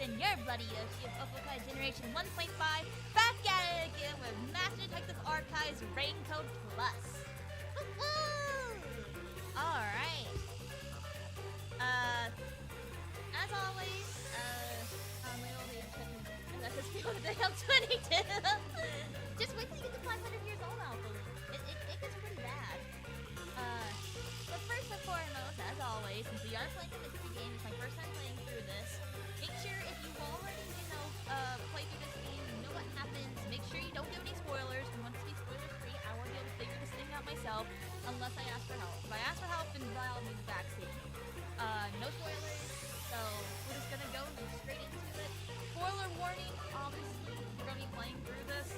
and your Bloody Oshi of Opokai Generation 1.5, back at it again with Master Detective Archives RAINCODE Plus. Woo-hoo! Alright. As always, my old age checking that's just feel today I'm 22. Just wait till you get to 500 years old, Alpha. It gets pretty bad. But first and foremost, as always, since we are playing a mystery game, it's my first time playing through this. Make sure if you've already, played through this game, you know what happens. Make sure you don't give any spoilers. We want to be spoiler free. I won't be able to figure this thing out myself unless I ask for help. If I ask for help, then by all means backseat. No spoilers, so we're just gonna go straight into it. Spoiler warning, obviously, we're gonna be playing through this,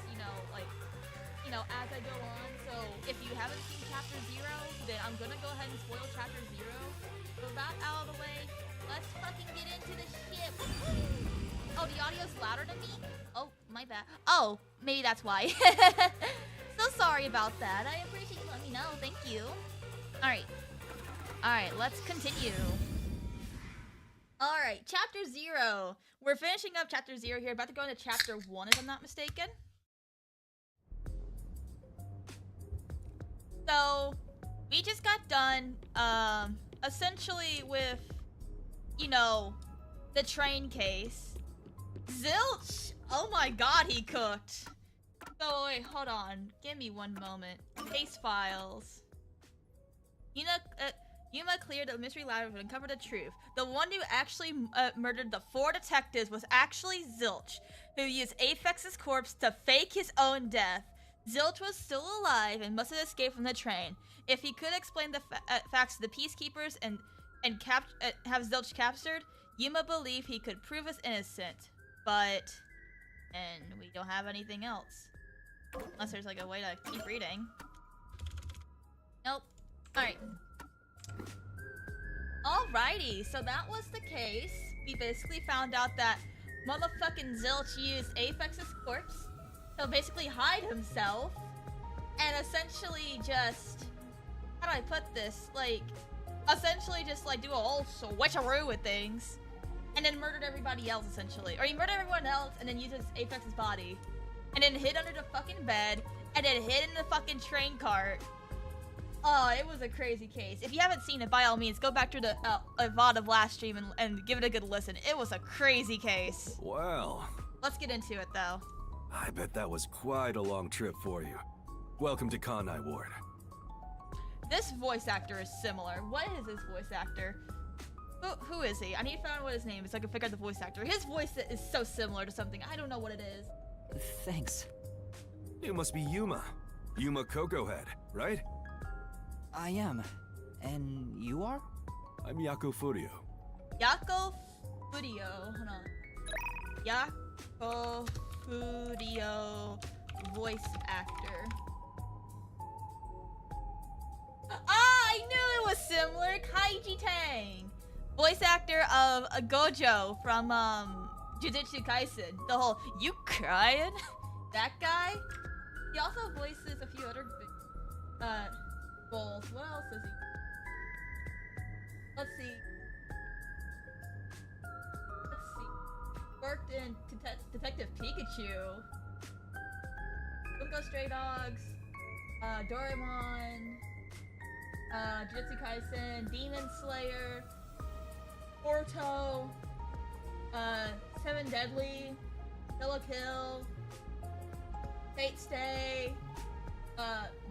as I go on. So if you haven't seen Chapter 0, then I'm gonna go ahead and spoil Chapter 0. So that out of the way, let's fucking get into the ship. Oh, the audio's louder than me? Oh, my bad. Oh, maybe that's why. So sorry about that. I appreciate you letting me know. Thank you. Alright, let's continue. Alright, Chapter 0. We're finishing up Chapter 0 here. About to go into Chapter 1, if I'm not mistaken. So, we just got done, essentially with, the train case. Zilch! Oh my god, he cooked! So, wait, hold on. Give me one moment. Case files. Yuma cleared the mystery lab and uncovered the truth. The one who actually murdered the 4 detectives was actually Zilch, who used Apex's corpse to fake his own death. Zilch was still alive and must have escaped from the train. If he could explain the facts to the peacekeepers and have Zilch captured, Yuma believed he could prove us innocent. But... and we don't have anything else. Unless there's like a way to keep reading. Nope. Alright. Alrighty, so that was the case. We basically found out that motherfucking Zilch used Apex's corpse to basically hide himself. And essentially just... how do I put this? Essentially just do a whole switcheroo with things. And then murdered everybody else, essentially. Or he murdered everyone else and then used Apex's body. And then hid under the fucking bed. And then hid in the fucking train cart. Oh, it was a crazy case. If you haven't seen it, by all means, go back to the VOD of last stream and give it a good listen. It was a crazy case. Wow. Let's get into it, though. I bet that was quite a long trip for you. Welcome to Kon NiChimawa Ward. This voice actor is similar. What is this voice actor? Who is he? I need to find out what his name is so I can figure out the voice actor. His voice is so similar to something. I don't know what it is. Thanks. You must be Yuma. Yuma Cocoa Head, right? I am. And you are? I'm Yako Furio. Yako Furio. Hold on. Yako Furio, voice actor. I knew it was similar. Kaiji Tang, voice actor of Gojo from Jujutsu Kaisen. The whole "you crying?" that guy. He also voices a few other roles. What else is he? Let's see. Worked in Detective Pikachu, Bungo Stray Dogs, Doraemon, Jujutsu Kaisen, Demon Slayer, Porto, 7 Deadly, Hello Kill, Fate Stay,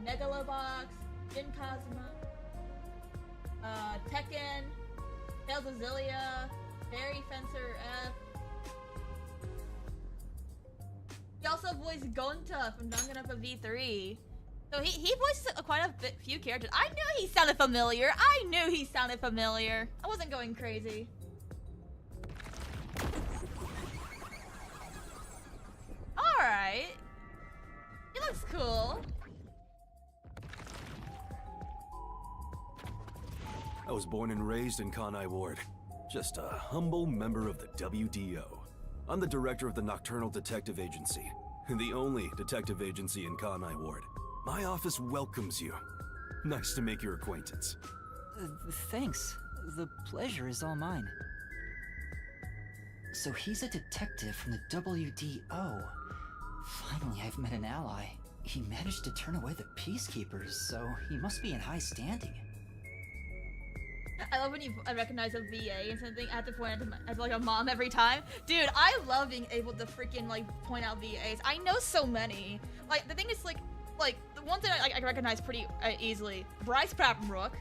Megalobox, Jin Kazuma, Tekken, Tales of Zillia, Fairy Fencer F. He also voiced Gonta from Danganronpa V3. So he voiced quite a few characters. I knew he sounded familiar. I wasn't going crazy. Alright. He looks cool. I was born and raised in Kon NiChimawa Ward. Just a humble member of the WDO. I'm the director of the Nocturnal Detective Agency, the only detective agency in Kon NiChimawa Ward. My office welcomes you. Nice to make your acquaintance. Thanks. The pleasure is all mine. So he's a detective from the WDO. Finally, I've met an ally. He managed to turn away the peacekeepers, so he must be in high standing. I love when you recognize a VA and something. I have to point out as like a mom every time. Dude, I love being able to freaking like point out VAs. I know so many. Like the thing is like the one thing I recognize pretty easily. Bryce Papenbrook.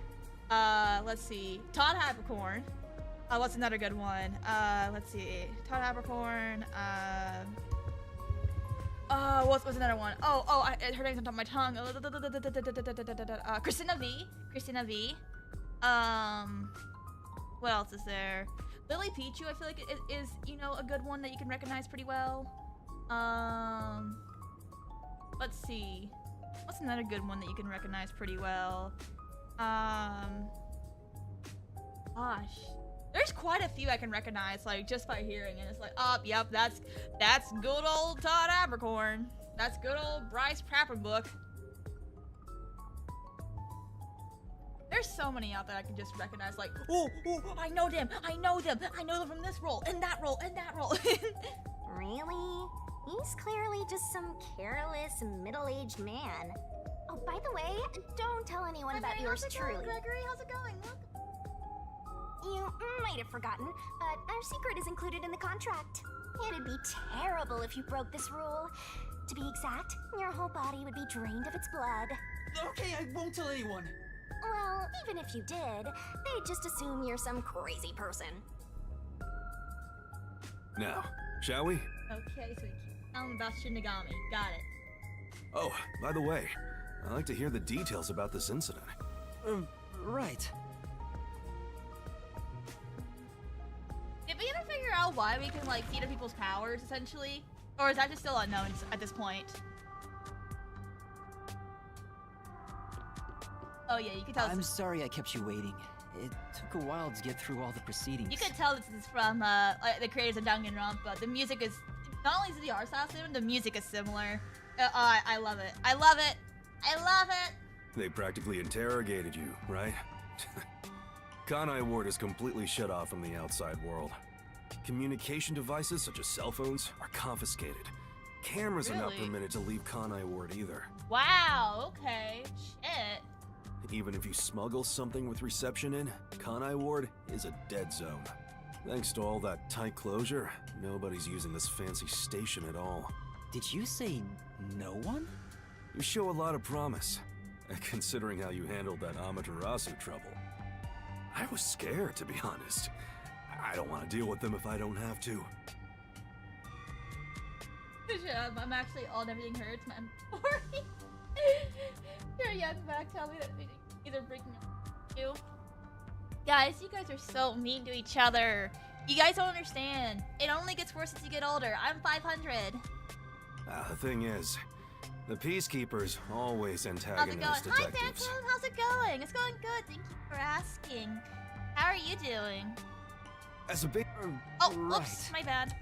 Let's see. Todd Habercorn. What's another good one? Let's see. Todd Habercorn. What's another one? Her name's on top of my tongue. Christina V. Christina V. What else is there? Lily Pichu, I feel like it is, you know, a good one that you can recognize pretty well. Let's see. What's another good one that you can recognize pretty well? Gosh. There's quite a few I can recognize, like, just by hearing, and it's like, oh, yep, that's good old Todd Abercorn. That's good old Bryce Papenbrook. There's so many out there I can just recognize, like, oh, I know them from this role, and that role, and that role. Really? He's clearly just some careless, middle-aged man. Oh, by the way, don't tell anyone about yours truly. Gregory, how's it going? You might have forgotten, but our secret is included in the contract. It'd be terrible if you broke this rule. To be exact, your whole body would be drained of its blood. Okay, I won't tell anyone. Well, even if you did, they'd just assume you're some crazy person. Now, shall we? Okay, so tell them about Shinigami. Got it. Oh, by the way, I'd like to hear the details about this incident. Right. Did we ever figure out why we can, like, see other people's powers, essentially? Or is that just still unknown at this point? Oh yeah, you can tell. I'm sorry I kept you waiting. It took a while to get through all the proceedings. You can tell this is from the creators of Danganronpa. The music is, not only is the art style similar, the music is similar. I love it. I love it. I love it. They practically interrogated you, right? Kanai Ward is completely shut off from the outside world. Communication devices such as cell phones are confiscated. Cameras are not Really? permitted to leave Kanai Ward either. Wow. Okay. Shit. Even if you smuggle something with reception in, Kanai Ward is a dead zone. Thanks to all that tight closure, nobody's using this fancy station at all. Did you say no one? You show a lot of promise, considering how you handled that Amaterasu trouble. I was scared, to be honest. I don't want to deal with them if I don't have to. I'm actually all and everything hurts. I'm sorry. You're young back. Tell me that either breaking up you. Guys, you guys are so mean to each other. You guys don't understand. It only gets worse as you get older. I'm 500. The thing is, the Peacekeepers always How's it antagonize going? Hi, detectives. Phantom. How's it going? It's going good. Thank you for asking. How are you doing? As a big Oh, Right. oops, my bad.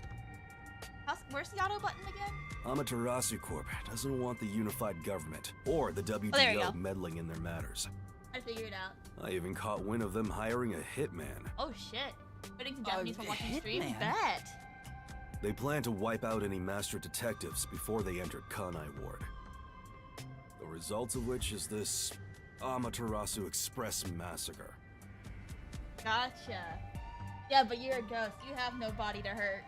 Where's the auto button again? Amaterasu Corp doesn't want the unified government or the there you WDO go. meddling in their matters. I figured it out. I even caught wind of them hiring a hitman. Oh shit. Putting some Japanese while watching stream? hitman? Bet. They plan to wipe out any master detectives before they entered Kanai Ward. The result of which is this Amaterasu Express massacre. Gotcha. Yeah, but you're a ghost. You have no body to hurt.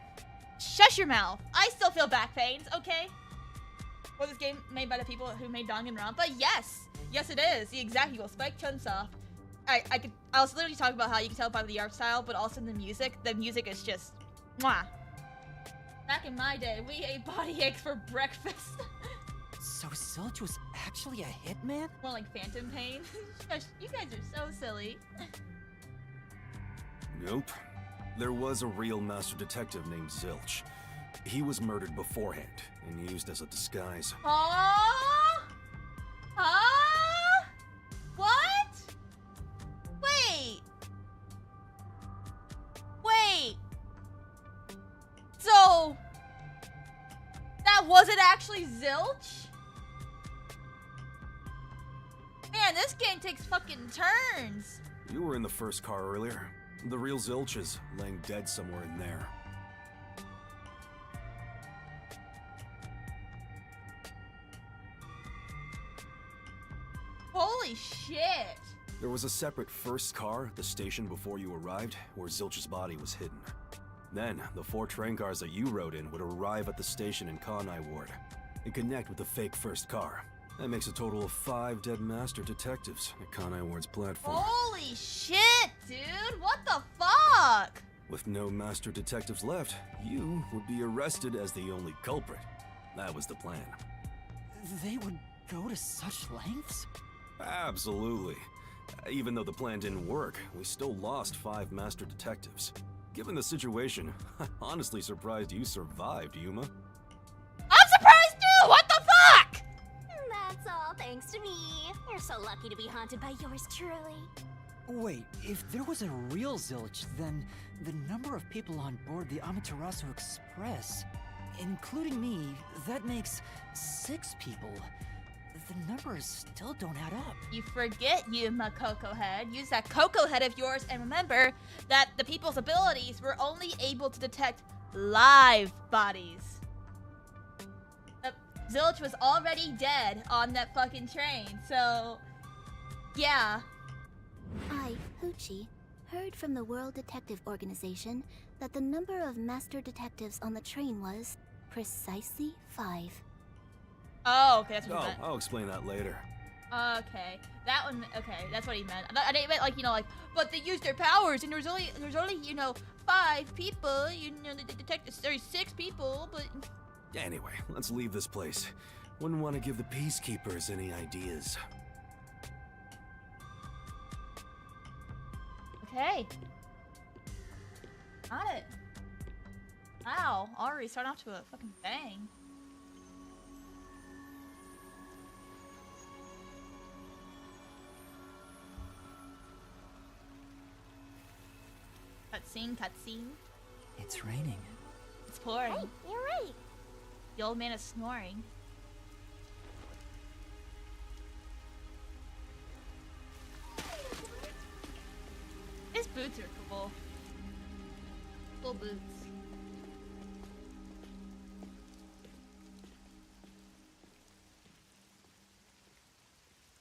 Shush your mouth. I still feel back pains, okay? Was this game made by the people who made Danganronpa? Yes! Yes, it is. The exact equal. Spike Chunsoft. I was literally talking about how you can tell by the art style, but also the music. The music is just... mwah. Back in my day, we ate body aches for breakfast. So Zilch was actually a hitman? More like phantom pain. Shush, you guys are so silly. Nope. There was a real master detective named Zilch. He was murdered beforehand and used as a disguise. Huh? Huh? What? Wait. Wait. So, that wasn't actually Zilch? Man, this game takes fucking turns. You were in the first car earlier. The real Zilch is laying dead somewhere in there. Holy shit! There was a separate first car at the station before you arrived, where Zilch's body was hidden. Then, the 4 train cars that you rode in would arrive at the station in Kanai Ward and connect with the fake first car. That makes a total of 5 dead master detectives at Kanai Ward's platform. Holy shit, dude! What the fuck? With no master detectives left, you would be arrested as the only culprit. That was the plan. They would go to such lengths? Absolutely. Even though the plan didn't work, we still lost 5 master detectives. Given the situation, I'm honestly surprised you survived, Yuma. I'm surprised too! What the fuck? That's all thanks to me. You're so lucky to be haunted by yours truly. Wait, if there was a real Zilch, then the number of people on board the Amaterasu Express, including me, that makes 6 people. The numbers still don't add up. You forget, Yuma Cocoa Head. Use that Cocoa Head of yours and remember that the people's abilities were only able to detect live bodies. Zilch was already dead on that fucking train, so yeah. I, Hoochie, heard from the World Detective Organization that the number of master detectives on the train was precisely 5. Oh, okay, that's what he Oh, meant. I'll explain that later. Okay, that one. Okay, that's what he meant. I didn't mean like but they used their powers and there's only 5 people. The detectives. There's 6 people, but Anyway, let's leave this place. Wouldn't want to give the peacekeepers any ideas. okay. Got it. Wow, already starting off to a fucking bang. Cutscene. It's raining. It's pouring. Hey, you're right. The old man is snoring. His boots are cool. Cool boots.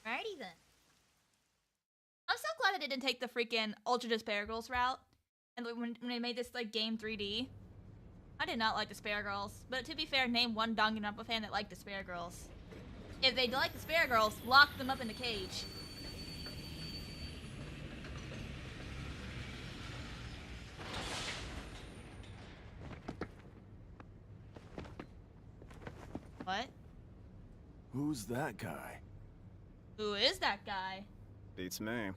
Alrighty then. I'm so glad I didn't take the freaking Ultra Despair Girls route. And when they made this like game 3D. I did not like Despair Girls, but to be fair, name one Danganronpa fan that liked Despair Girls. If they like Despair Girls, lock them up in the cage. What? Who's that guy? Who is that guy? Beats me.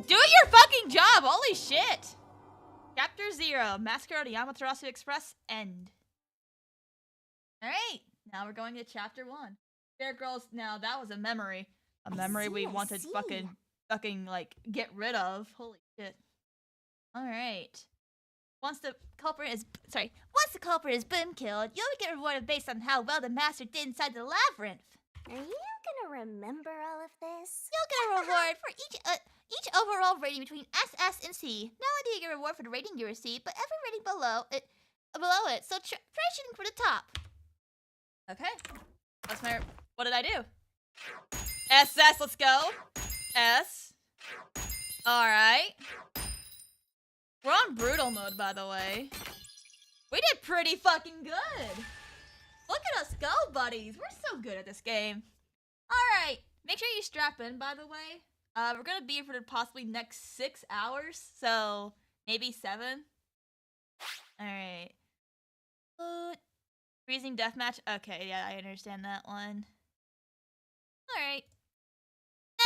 Do your fucking job! Holy shit! Chapter 0, Massacre on the Amaterasu Express, end. Alright, now we're going to Chapter 1. Fair Girls, now that was a memory. A memory we wanted fucking, like, get rid of. Holy shit. Alright. Once the culprit is boom killed, you'll get rewarded based on how well the master did inside the labyrinth. Are you gonna remember all of this? You'll get a reward for each overall rating between S, S, and C. Not only do you get a reward for the rating you receive, but every rating below it. So try shooting for the top. Okay. That's my. What did I do? SS. Let's go. S. All right. We're on brutal mode, by the way. We did pretty fucking good. Look at us go, buddies. We're so good at this game. All right. Make sure you strap in, by the way. We're gonna be here for the possibly next 6 hours, so maybe 7. All right. Freezing deathmatch. Okay, yeah, I understand that one. All right.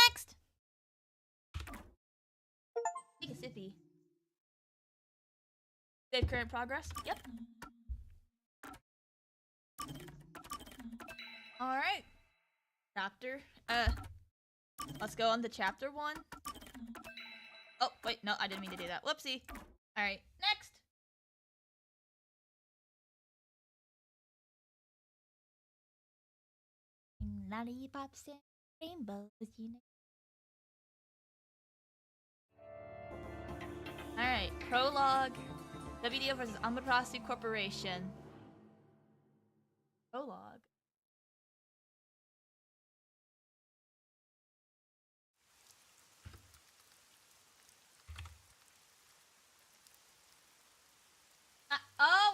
Next. Take a sippy. Save current progress. Yep. All right. Chapter. Let's go on to Chapter 1. Oh, wait, no, I didn't mean to do that. Whoopsie. All right, next. Lollipops and rainbows, you know. All right, prologue. WDO versus Amaterasu Corporation. Prologue.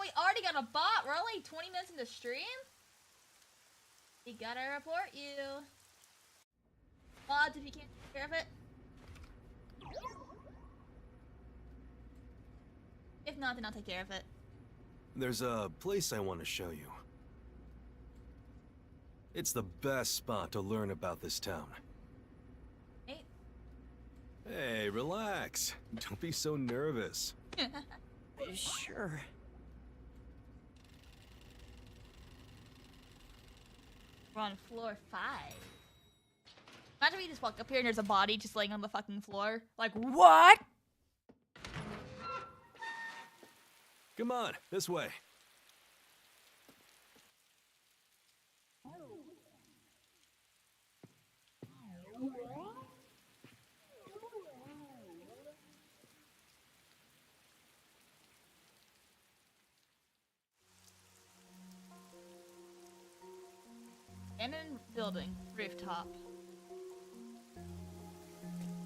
we already got a bot. We're only 20 minutes into stream. We gotta report you. Mods, if you can't take care of it. If not, then I'll take care of it. There's a place I want to show you. It's the best spot to learn about this town. Hey. Hey, relax. Don't be so nervous. Sure. We're on floor 5. Imagine we just walk up here and there's a body just laying on the fucking floor. Like, what? Come on, this way. Abandoned building, rooftop.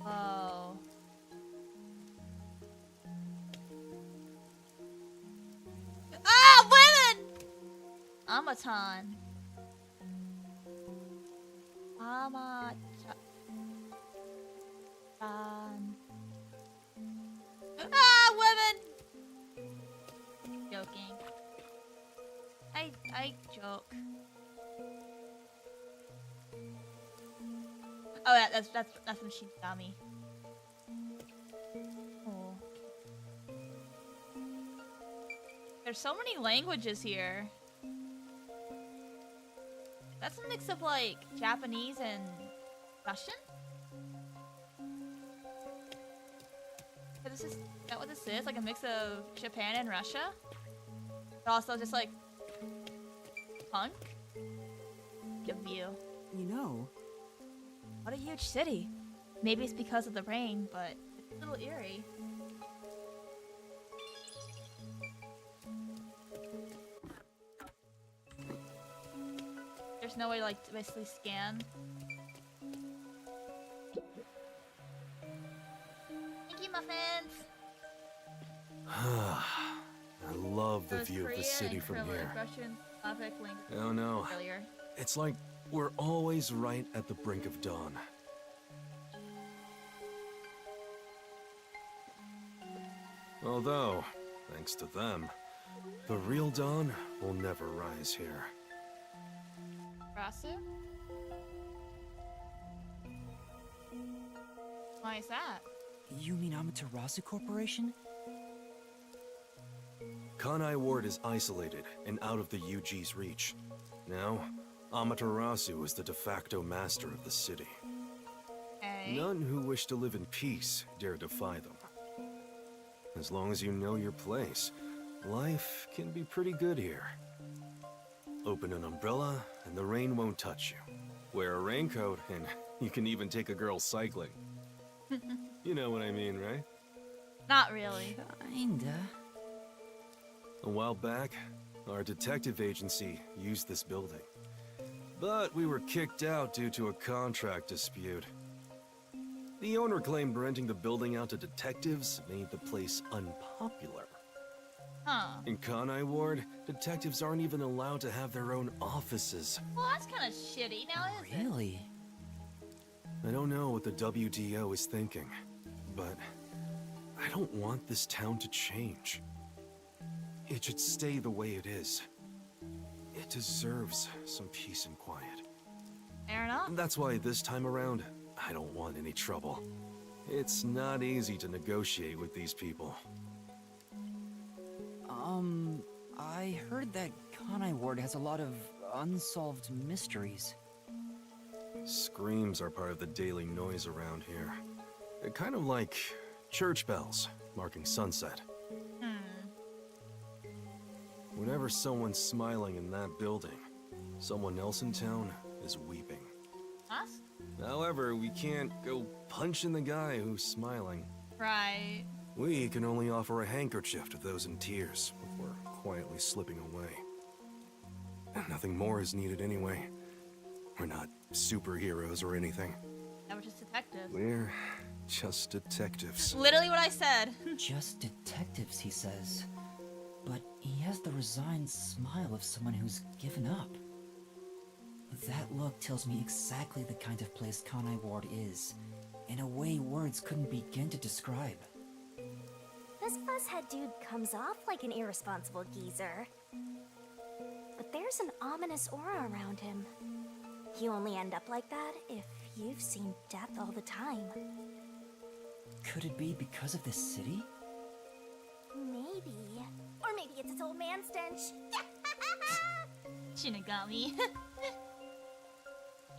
Oh. Ah, women! Amaton. Amaton. Ah, women! Joking. I joke. Oh, yeah, that's when she got me. Oh. There's so many languages here. That's a mix of like Japanese and Russian. Is that what this is? Like a mix of Japan and Russia? But also just like punk. Good view. You know, What a huge city. Maybe it's because of the rain, but it's a little eerie. There's no way to like basically scan. Thank you, muffins. I love the There's view of the Korean city and from Cyrillic, here. Russian, Slavic, language Oh no, failure. it's like we're always right at the brink of dawn. Although, thanks to them, the real dawn will never rise here. Rasu? Why is that? you mean Amaterasu Corporation? Kanai Ward is isolated and out of the UG's reach. Now, Amaterasu is the de facto master of the city. Hey. None who wish to live in peace dare defy them. As long as you know your place, life can be pretty good here. Open an umbrella and the rain won't touch you. Wear a raincoat and you can even take a girl cycling. You know what I mean, right? Not really. Kinda. A while back, our detective agency used this building. But we were kicked out due to a contract dispute. The owner claimed renting the building out to detectives made the place unpopular. Huh. In Kanai Ward, detectives aren't even allowed to have their own offices. Well, that's kind of shitty now, isn't it? Really? I don't know what the WDO is thinking, but I don't want this town to change. It should stay the way it is. It deserves some peace and quiet. Fair enough. And that's why this time around, I don't want any trouble. It's not easy to negotiate with these people. I heard that Kanai Ward has a lot of unsolved mysteries. Screams are part of the daily noise around here. They're kind of like church bells marking sunset. Whenever someone's smiling in that building, someone else in town is weeping. Us? However, we can't go punching the guy who's smiling. Right. We can only offer a handkerchief to those in tears before quietly slipping away. And nothing more is needed anyway. We're not superheroes or anything. That was just detectives. We're just detectives. Literally what I said. Just detectives, he says. but he has the resigned smile of someone who's given up. That look tells me exactly the kind of place Kanai Ward is, in a way words couldn't begin to describe. This fuzzhead dude comes off like an irresponsible geezer. But there's an ominous aura around him. You only end up like that if you've seen death all the time. Could it be because of this city? Maybe. Or maybe it's its old man stench. Shinigami.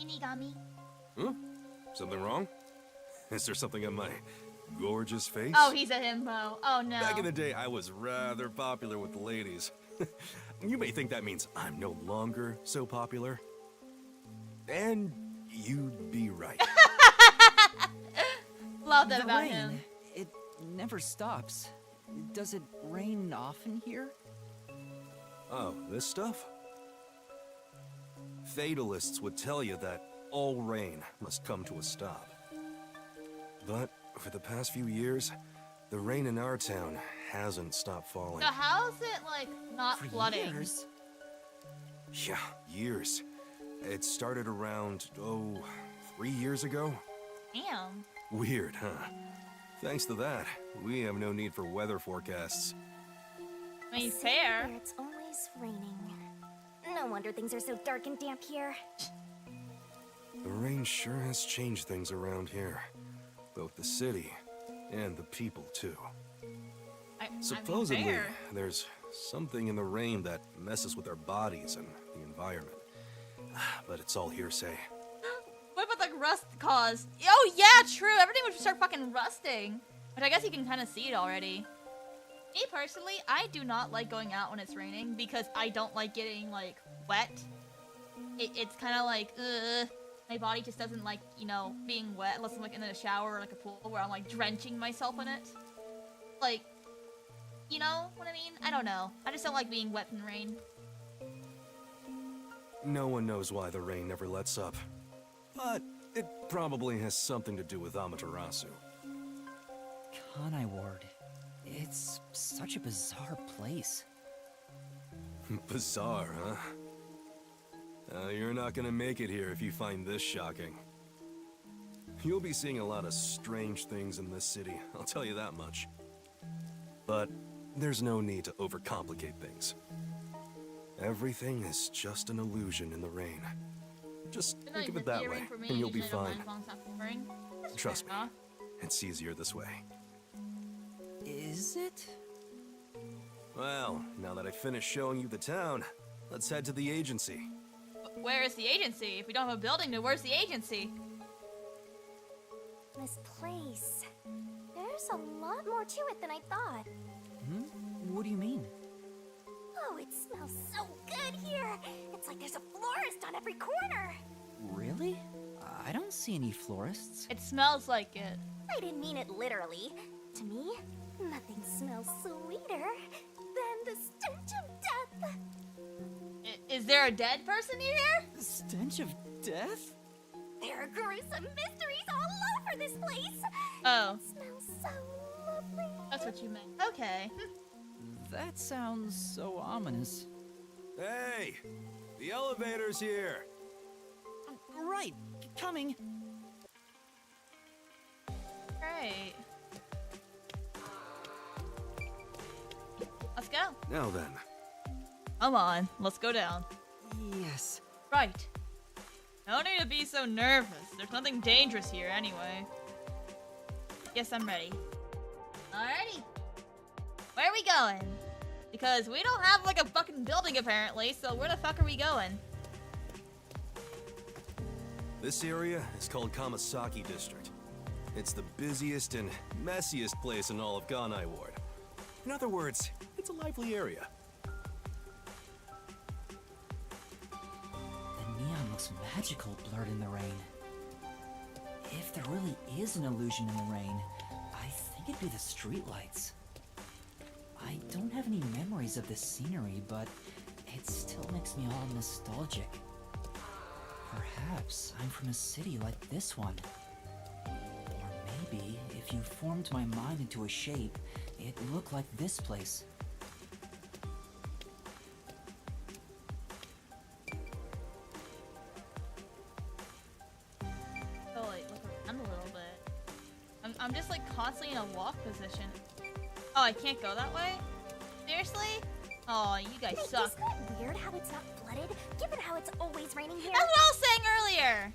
Inigami. Huh? Something wrong? Is there something on my gorgeous face? Oh, he's a himbo. Oh no. Back in the day, I was rather popular with the ladies. You may think that means I'm no longer so popular. And you'd be right. Love that The about rain, him. it never stops. Does it rain often here? Oh, this stuff? Fatalists would tell you that all rain must come to a stop. But for the past few years, the rain in our town hasn't stopped falling. So how is it like not For flooding? years? Yeah, years. It started around, 3 years ago? Damn. Weird, huh? Thanks to that, we have no need for weather forecasts. I mean, City fair. where it's always raining. No wonder things are so dark and damp here. The rain sure has changed things around here. Both the city and the people, too. I mean, Supposedly, fair. there's something in the rain that messes with our bodies and the environment. But it's all hearsay. What about the rust cause? Oh yeah, true. Everything would start fucking rusting. Which I guess you can kind of see it already. Me personally, I do not like going out when it's raining because I don't like getting like wet. It's kind of like, ugh. My body just doesn't like, you know, being wet unless I'm like in a shower or like a pool where I'm like drenching myself in it. Like, you know what I mean? I don't know. I just don't like being wet in rain. No one knows why the rain never lets up. But it probably has something to do with Amaterasu. Kanai Ward. It's such a bizarre place. Bizarre, huh? You're not gonna make it here if you find this shocking. You'll be seeing a lot of strange things in this city, I'll tell you that much. But there's no need to overcomplicate things. Everything is just an illusion in the rain. Just think of it that way, and you'll be fine. Trust me, it's easier this way. Is it? Well, now that I finished showing you the town, let's head to the agency. Where is the agency? If we don't have a building, then where's the agency? This place. There's a lot more to it than I thought. What do you mean? Oh, it smells so good here. It's like there's a florist on every corner. Really? I don't see any florists. It smells like it. I didn't mean it literally. To me, nothing smells sweeter than the stench of death. Is there a dead person here? Stench of death? There are gruesome mysteries all over this place. Oh, It smells so lovely. that's what you meant. Okay. That sounds so ominous. Hey! The elevator's here! Right, coming. Great. Let's go. Now then, Come on, let's go down. Yes. Right. No need to be so nervous. There's nothing dangerous here anyway. Yes, I'm ready. Alrighty. Where are we going? Because we don't have like a fucking building apparently, so where the fuck are we going? this area is called Kamasaki District. It's the busiest and messiest place in all of Kanai Ward. In other words, it's a lively area. The neon looks magical blurred in the rain. If there really is an illusion in the rain, I think it'd be the streetlights. I don't have any memories of this scenery, but it still makes me all nostalgic. Perhaps I'm from a city like this one. Or maybe, if you formed my mind into a shape, it'd look like this place. I'm just like constantly in a walk position. Oh, I can't go that way? Seriously? Oh, you guys Hey, suck. isn't it weird how it's not flooded, given how it's always raining here? That's what I was saying earlier.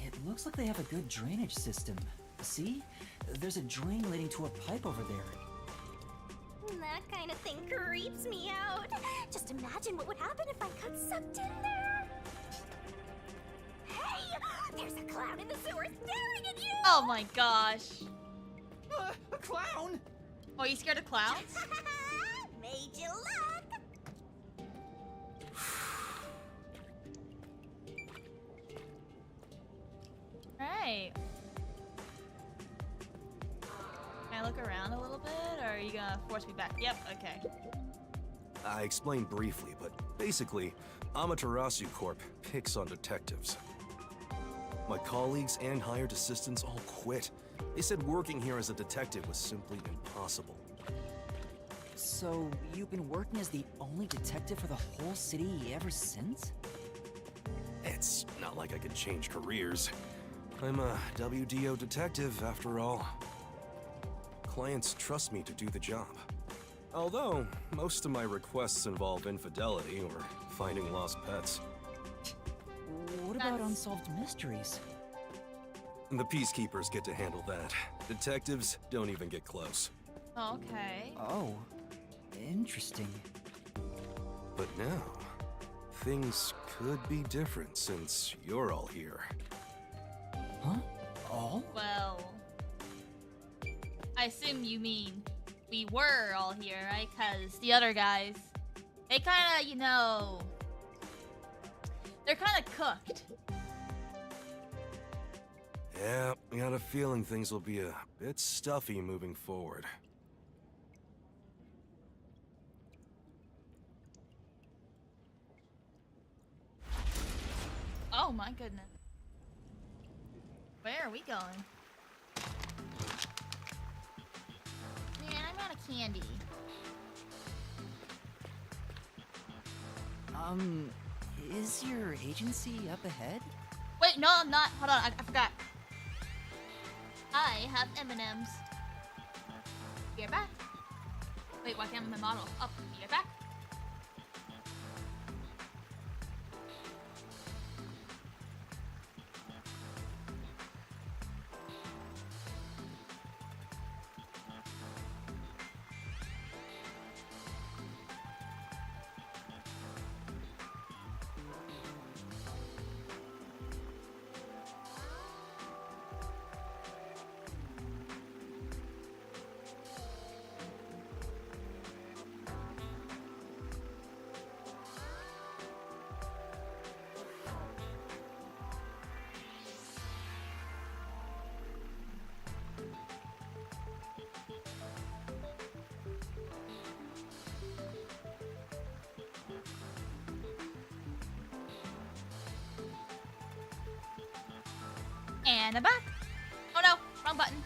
It looks like they have a good drainage system. See? There's a drain leading to a pipe over there. That kind of thing creeps me out. Just imagine what would happen if I got sucked in there. Hey! There's a clown in the sewer staring at you! Oh my gosh. A clown? Oh, you scared of clowns? Made you look! Right. Can I look around a little bit, or are you gonna force me back? Yep, okay. I explained briefly, but basically, Amaterasu Corp picks on detectives. My colleagues and hired assistants all quit. They said working here as a detective was simply impossible. So, you've been working as the only detective for the whole city ever since? It's not like I could change careers. I'm a WDO detective, after all. Clients trust me to do the job. Although, most of my requests involve infidelity or finding lost pets. What about unsolved mysteries? The peacekeepers get to handle that. Detectives don't even get close. Okay. Oh, interesting. But now, things could be different since you're all here. Huh? All? Well, I assume you mean we were all here, right? Because the other guys, they kind of, you know, they're kind of cooked. Yeah, I got a feeling things will be a bit stuffy moving forward. Oh my goodness. Where are we going? Man, I'm out of candy. Is your agency up ahead? Wait, no, I'm not. Hold on, I forgot. I have M&Ms. Be right back. Wait, why can't my model? Up. Be right back. And I'm back. Oh no, wrong button.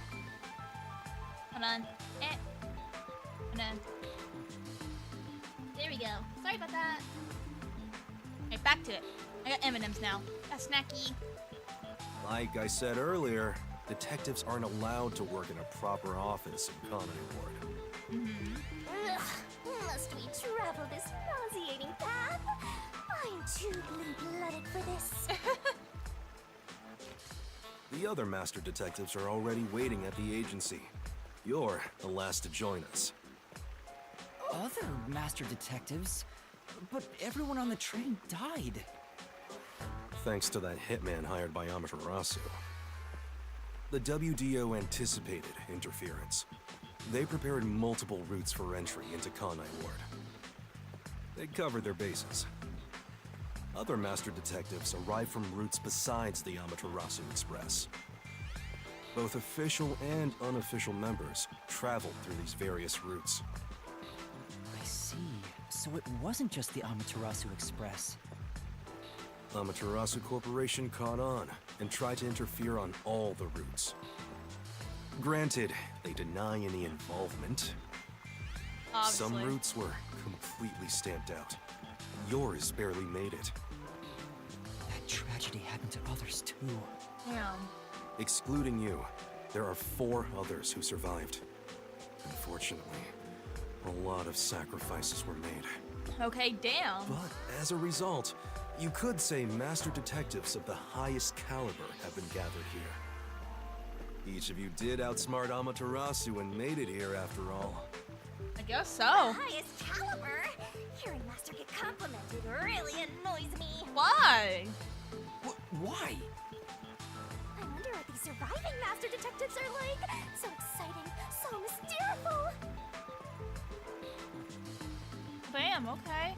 Hold on. Hold on. There we go. Sorry about that. Okay, back to it. I got M&Ms now. That's snacky. Like I said earlier, detectives aren't allowed to work in a proper office in Kon Ward. Ugh, must we travel this nauseating path? I'm too blue-blooded for this. The other master detectives are already waiting at the agency. You're the last to join us. Other master detectives? But everyone on the train died. Thanks to that hitman hired by Amaterasu. The WDO anticipated interference. They prepared multiple routes for entry into Kon Ward. They covered their bases. Other master detectives arrived from routes besides the Amaterasu Express. Both official and unofficial members traveled through these various routes. I see. So it wasn't just the Amaterasu Express. Amaterasu Corporation caught on and tried to interfere on all the routes. Granted, they deny any involvement. Obviously. Some routes were completely stamped out. Yours barely made it. That tragedy happened to others too. Damn. Excluding you, there are 4 others who survived. Unfortunately, a lot of sacrifices were made. Okay, damn. But as a result, you could say master detectives of the highest caliber have been gathered here. Each of you did outsmart Amaterasu and made it here after all. I guess so. Highest caliber? Hearing Master get complimented really annoys me. Why? Why? I wonder what these surviving Master Detectives are like. So exciting, so mysterious. Damn, okay.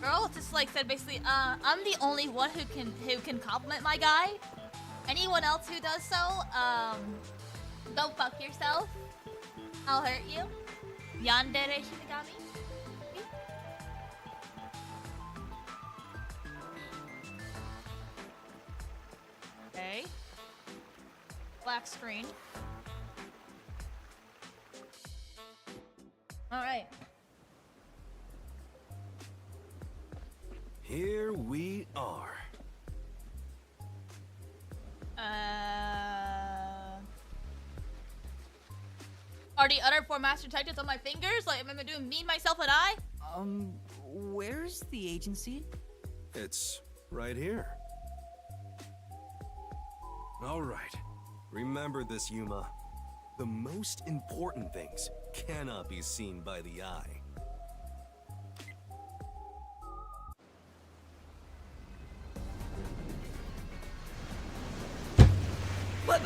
Girl just like said basically, I'm the only one who can compliment my guy. Anyone else who does so, go fuck yourself. I'll hurt you. Yandere Shinigami. Okay. Black screen. Alright. Here we are. Are the other 4 master detectives on my fingers? Like, am I doing me, myself, and I? Where's the agency? It's right here. All right. Remember this, Yuma. The most important things cannot be seen by the eye. What?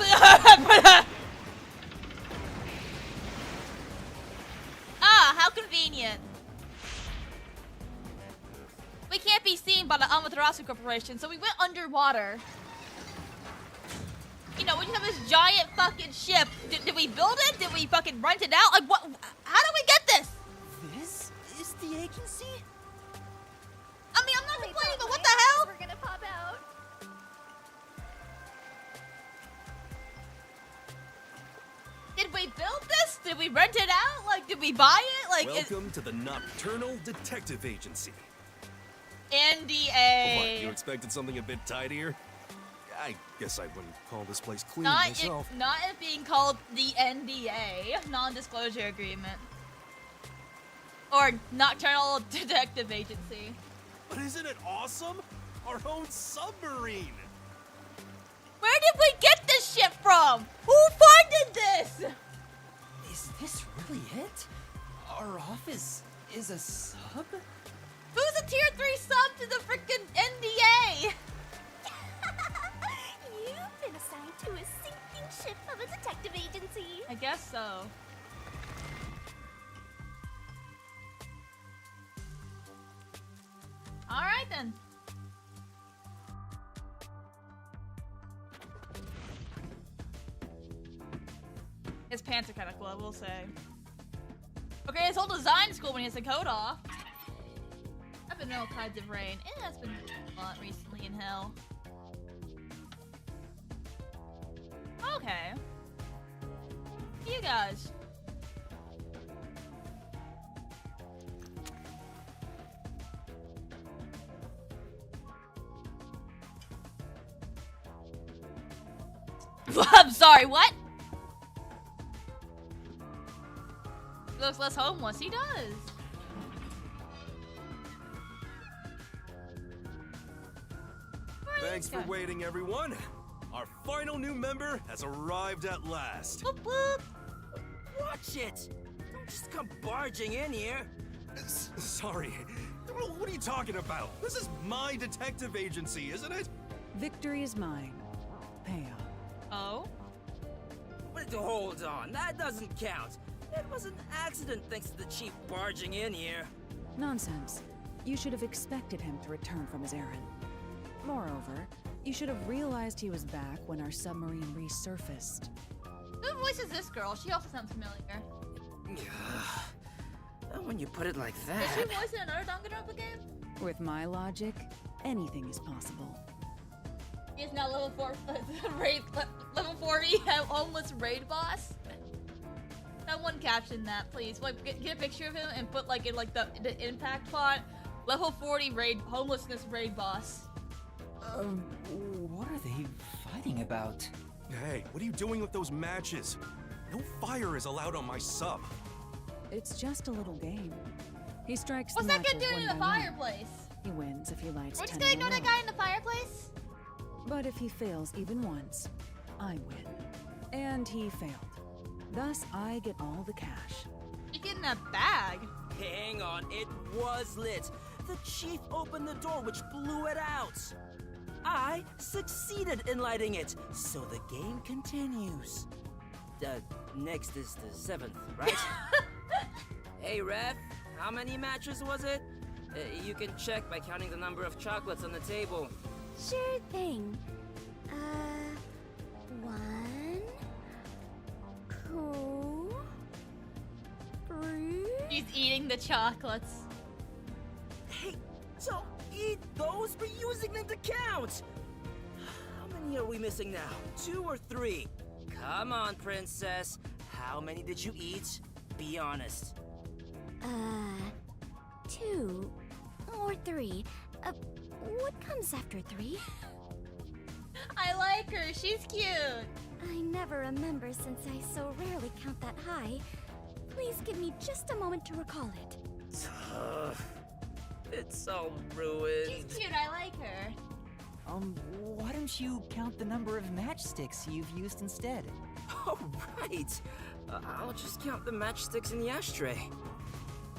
Ah, how convenient. We can't be seen by the Amaterasu Corporation, so we went underwater. You know, when you have this giant fucking ship, did we build it? Did we fucking rent it out? Like, what? How did we get this? This is the agency? I mean, I'm not complaining, but what the hell? We're gonna pop out. Did we build this? Did we rent it out? Like, did we buy it? Like, Welcome to the Nocturnal Detective Agency. NDA. What, you expected something a bit tidier? I guess I wouldn't call this place clean Not myself. not it being called the NDA, non-disclosure agreement, or Nocturnal Detective Agency. But isn't it awesome? Our own submarine! Where did we get this ship from? Who funded this? Is this really it? Our office is a sub? Who's a tier 3 sub to the frickin' NDA? You've been assigned to a sinking ship of a detective agency. I guess so. All right then. His pants are kind of cool, I will say. Okay, his whole design's cool when he has the coat off. I've been in all kinds of rain. It's been a lot recently in hell. Okay. You guys. I'm sorry, what? He looks less homeless. He does. Thanks for waiting, everyone. Our final new member has arrived at last. Whoop, whoop. Watch it! Don't just come barging in here. Sorry. What are you talking about? This is my detective agency, isn't it? Victory is mine. Pay up. Oh? But hold on, that doesn't count. It was an accident thanks to the chief barging in here. Nonsense. You should have expected him to return from his errand. Moreover, you should have realized he was back when our submarine resurfaced. Who voices this girl? She also sounds familiar. When you put it like Is that. she voicing another Danganronpa game? With my logic, anything is possible. He is now level 4 level 40 homeless raid boss. Someone caption that, please. Like, get a picture of him and put like in like the impact font. Level 40 raid homelessness raid boss. What are they fighting about? Hey, what are you doing with those matches? No fire is allowed on my sub. It's just a little game. He strikes What's the that kid matches doing in one the by one. fireplace? He wins if he lights We're just 10 gonna in a ignore that row. guy in the fireplace? But if he fails even once, I win. And he failed. Thus, I get all the cash. You get in a bag. Hang on, it was lit. The chief opened the door, which blew it out. I succeeded in lighting it, so the game continues. Next is the 7th, right? Hey, ref, how many matches was it? You can check by counting the number of chocolates on the table. Sure thing. 1, 2, 3. He's eating the chocolates. Hey, don't eat those! We're using them to count! How many are we missing now? 2 or 3? Come on, princess. How many did you eat? Be honest. 2 or 3. What comes after 3? I like her. She's cute. I never remember since I so rarely count that high. Please give me just a moment to recall it. It's all ruined. She's cute. I like her. Why don't you count the number of matchsticks you've used instead? Oh, right. I'll just count the matchsticks in the ashtray.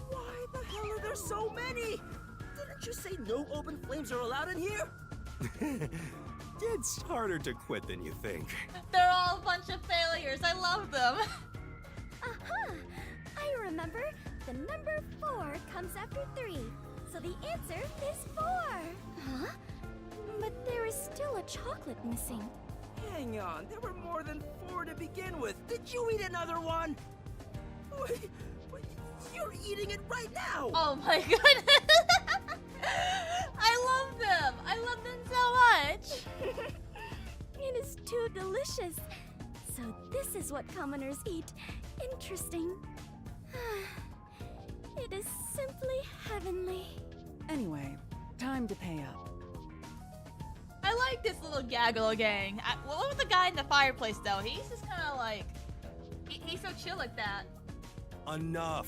Why the hell are there so many? Didn't you say no open flames are allowed in here? It's harder to quit than you think. They're all a bunch of failures. I love them. Aha! I remember. The number 4 comes after 3. So the answer is 4. Huh? But there is still a chocolate missing. Hang on, there were more than 4 to begin with. Did you eat another one? Wait, you're eating it right now! Oh my goodness. I love them. I love them so much. It is too delicious. So this is what commoners eat. Interesting. It is simply heavenly. Anyway, time to pay up. I like this little gaggle gang. What was the guy in the fireplace though? He's just kind of like, he's so chill like that. Enough.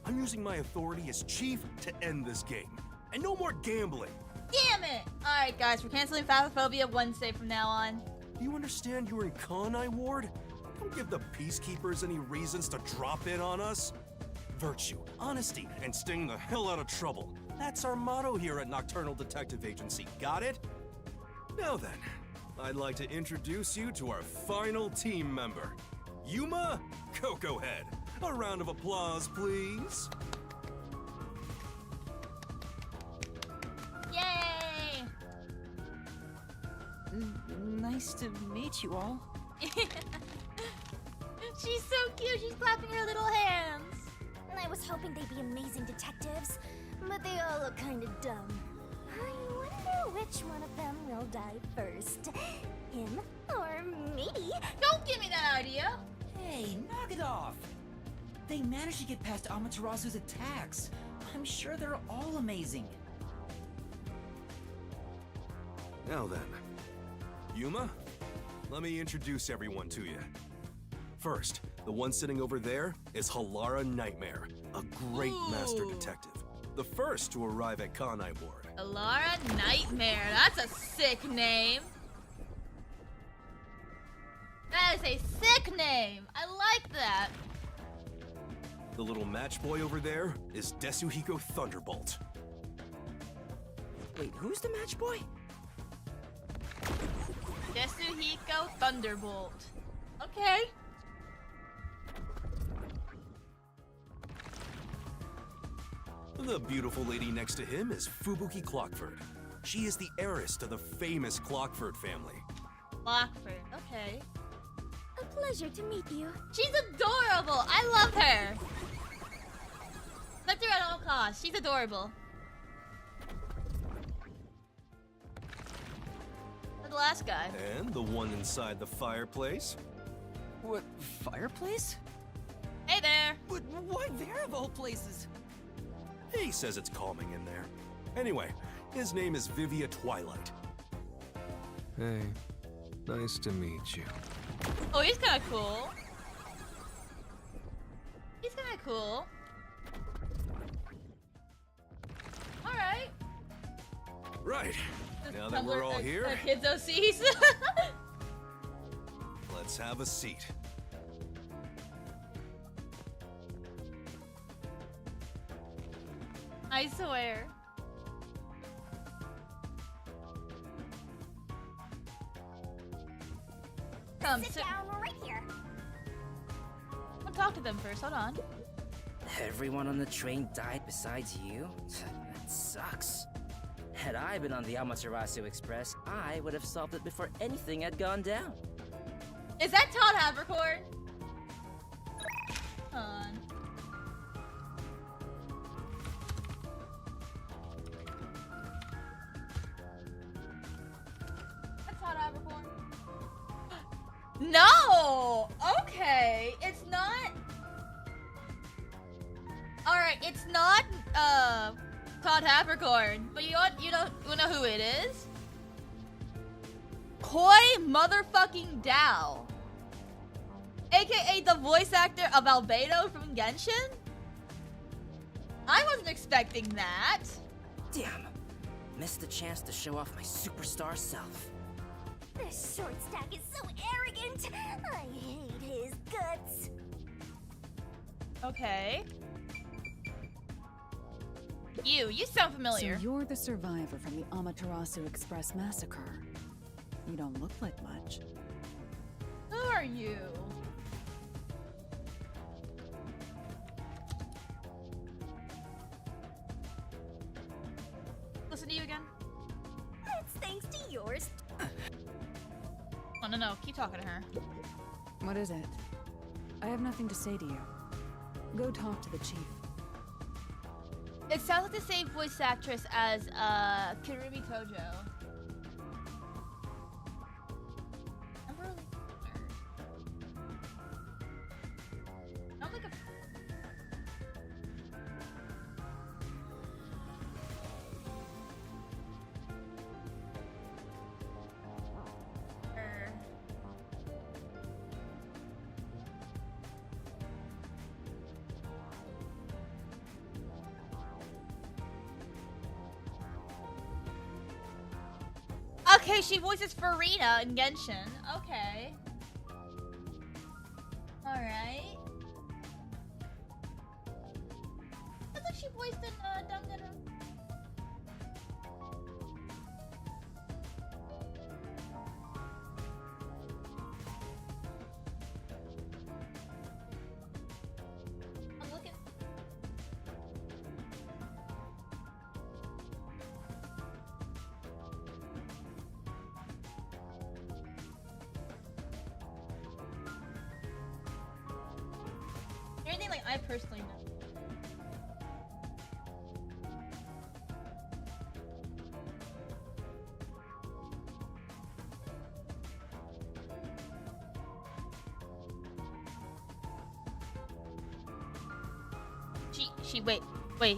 I'm using my authority as chief to end this game. And no more gambling. Damn it! All right, guys, we're canceling Phasmophobia Wednesday from now on. Do you understand you're in Kon Ward? Don't give the peacekeepers any reasons to drop in on us. Virtue, honesty, and staying the hell out of trouble. That's our motto here at Nocturnal Detective Agency. Got it? Now then, I'd like to introduce you to our final team member, Yuma Cocoa Head. A round of applause, please. Yay! Nice to meet you all. She's so cute. She's clapping her little hands. I was hoping they'd be amazing detectives, but they all look kind of dumb. I wonder which one of them will die first. Him or me? Don't give me that idea. Hey, knock it off! They managed to get past Amaterasu's attacks. I'm sure they're all amazing. Now then, Yuma, let me introduce everyone to you. First, the one sitting over there is Halara Nightmare, a great master detective. The first to arrive at Kon Ward. Alara Nightmare. That's a sick name. That is a sick name. I like that. The little match boy over there is Desuhiko Thunderbolt. Wait, who's the match boy? Desuhiko Thunderbolt. Okay. The beautiful lady next to him is Fubuki Clockford. She is the heiress to the famous Clockford family. Lockford. Okay. A pleasure to meet you. She's adorable. I love her. Protect her at all costs. She's adorable. The last guy. And the one inside the fireplace. What, fireplace? Hey there. But why there of all places? He says it's calming in there. Anyway, his name is Vivia Twilight. Hey. Nice to meet you. Oh, he's kind of cool. He's kind of cool. All right. Right. Now that we're all here, kids OCs. Let's have a seat. I swear. Come, Sit down right here. I'll talk to them first. Hold on. Everyone on the train died besides you? That sucks. Had I been on the Amaterasu Express, I would have solved it before anything had gone down. Is that Todd Havercorn? Hold on. That's Todd Havercorn. No! Okay, it's not. Alright, it's not Todd Havercorn, but you know who it is? Koi motherfucking Dao, aka the voice actor of Albedo from Genshin. I wasn't expecting that. Damn. Missed the chance to show off my superstar self. This short stack is so arrogant. I hate his guts. Okay. You sound familiar. So you're the survivor from the Amaterasu Express massacre. You don't look like much. Who are you? Listen to you again. It's thanks to yours. Oh, no, keep talking to her. What is it? I have nothing to say to you. Go talk to the chief. It sounds like the same voice actress as Kirumi Tojo. I'm really I'm like a Okay, she voices Farina in Genshin. Okay. Alright. I thought she voiced in Danganronpa. I'm looking. Anything like I personally know.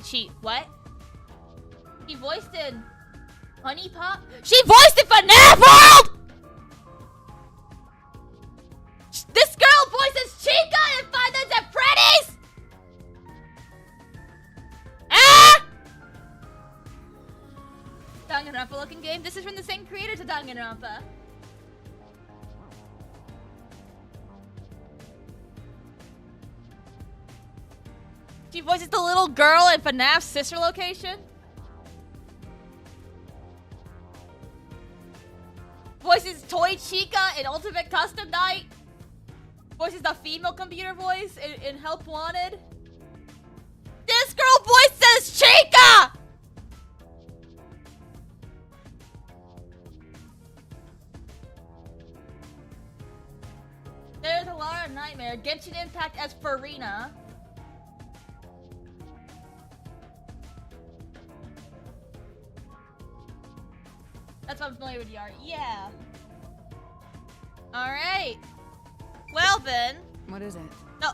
She what? She voiced in Honey Pop? She voiced in FNAF World! This girl voices Chica in Five Nights at Freddy's! Ah! Danganronpa looking game. This is from the same creator to Danganronpa. She voices the little girl in FNAF's sister location. Voices Toy Chica in Ultimate Custom Night. Voices the female computer voice in Help Wanted. This girl voices Chica! There's a lot of Nightmare. Genshin Impact as Farina. That's why I'm familiar with the art. Yeah. Alright. Well then. What is it? No.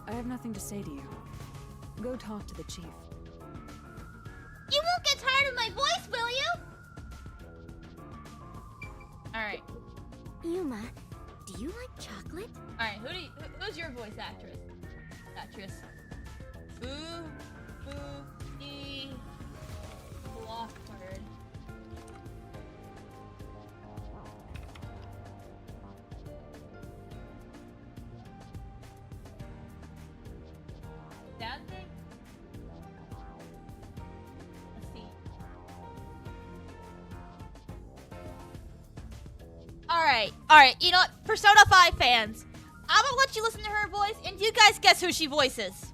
I have nothing to say to you. Go talk to the chief. You won't get tired of my voice, will you? Alright. Yuma, do you like chocolate? Alright, who's your voice actress? Boo E Blockbird. That thing? Let's see. Alright, you know what? Persona 5 fans, I'm gonna let you listen to her voice, and you guys guess who she voices.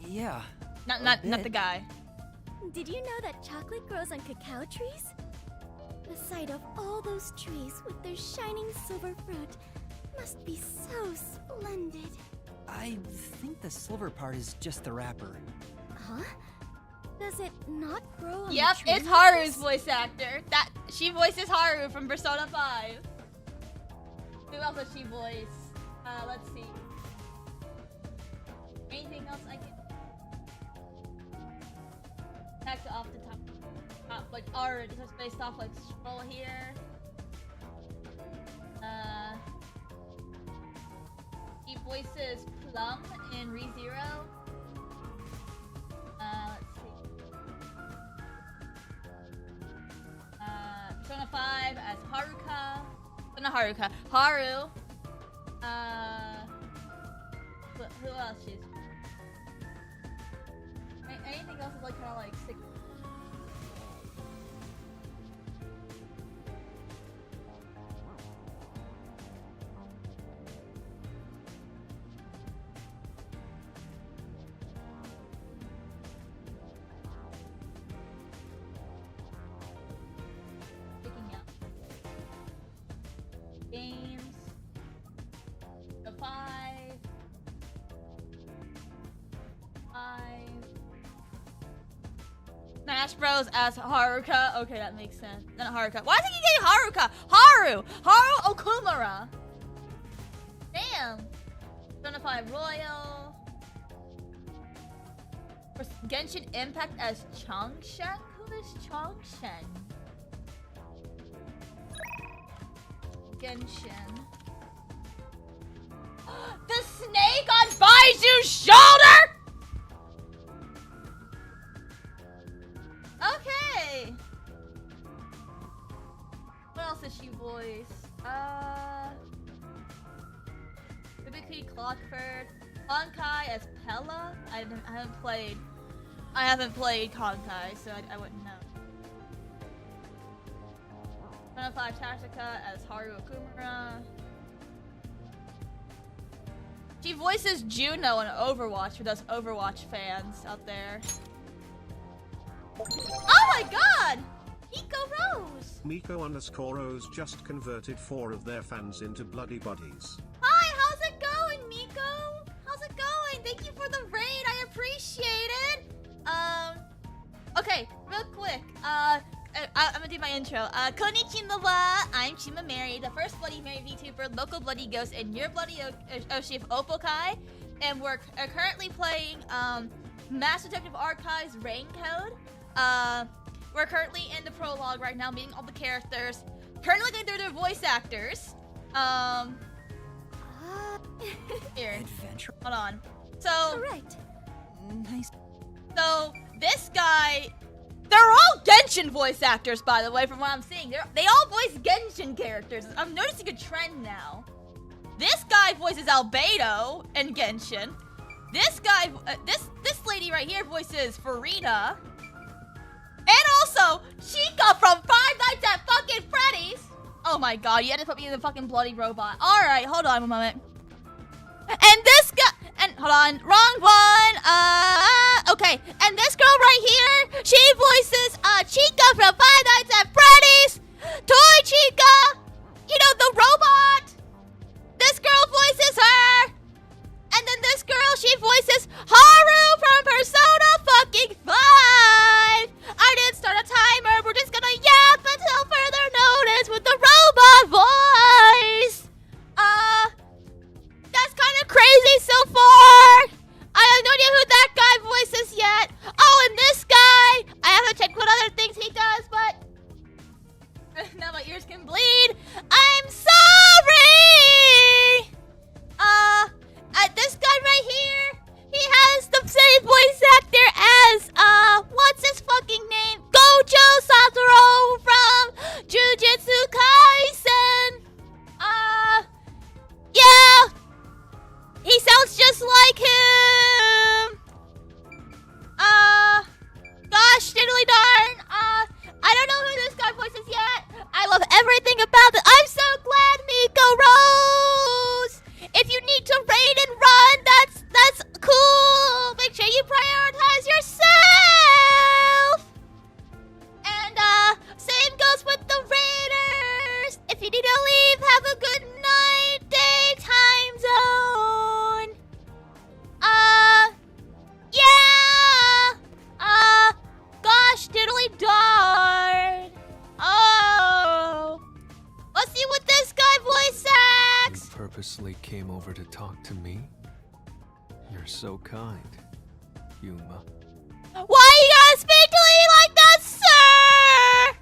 Yeah. Not the guy. Did you know that chocolate grows on cacao trees? The sight of all those trees with their shining silver fruit must be so splendid. I think the silver part is just the wrapper. Huh? Does it not grow on Yep, the tree it's like Haru's this? voice actor. She voices Haru from Persona 5. Who else does she voice? Let's see. Anything else I can back off the top like art just based off like scroll here. He voices Plum in ReZero. Let's see. Persona 5 as Haruka. Oh, not Haruka. Haru. Who else she's? Anything else is like kind of like sick. Picking up games. The 5. Smash Bros as Haruka. Okay, that makes sense. Not Haruka. Why is he getting Haruka? Haru Okumura. Damn. Persona 5 Royal. Genshin Impact as Changshen. Who is Changshen? Genshin. The snake on Baiju's shoulder. Okay. What else did she voice? Typically Clockford. Honkai as Pella. I haven't played Honkai, so I wouldn't know. Persona 5 Tactica as Haru Okumura. She voices Juno in Overwatch for those Overwatch fans out there. Oh my god! Miko Rose! Miko_Rose just converted 4 of their fans into bloody buddies. Hi, how's it going, Miko? How's it going? Thank you for the raid, I appreciate it! Okay, real quick, I'm gonna do my intro. Kon NiChimawa, I'm Chima Mary, the first Bloody Mary VTuber, local Bloody Ghost, and your Bloody Oshi of Opokai. And we're currently playing, Master Detective Archives RAINCODE. We're currently in the prologue right now, meeting all the characters. Currently looking through their voice actors. Here. Adventure. Hold on. So, Correct. Nice. so this guy, they're all Genshin voice actors, by the way, from what I'm seeing. They all voice Genshin characters. I'm noticing a trend now. This guy voices Albedo in Genshin. This guy, this lady right here voices Farida. And also, Chica from Five Nights at fucking Freddy's. Oh my god, you had to put me in the fucking bloody robot. Alright, hold on a moment. And this guy, and hold on, wrong one. Okay. And this girl right here, she voices Chica from Five Nights at Freddy's. Toy Chica. You know, the robot. This girl voices her. And then this girl, she voices Haru from Persona fucking 5. I didn't start a timer. We're just gonna yap until further notice with the robot voice. That's kind of crazy so far. I have no idea who that guy voices yet. Oh, and this guy, I haven't checked what other things he does, but now my ears can bleed. I Let's see what this guy voice acts. You purposely came over to talk to me? You're so kind, Yuma. Why you gotta speak to me like that, sir?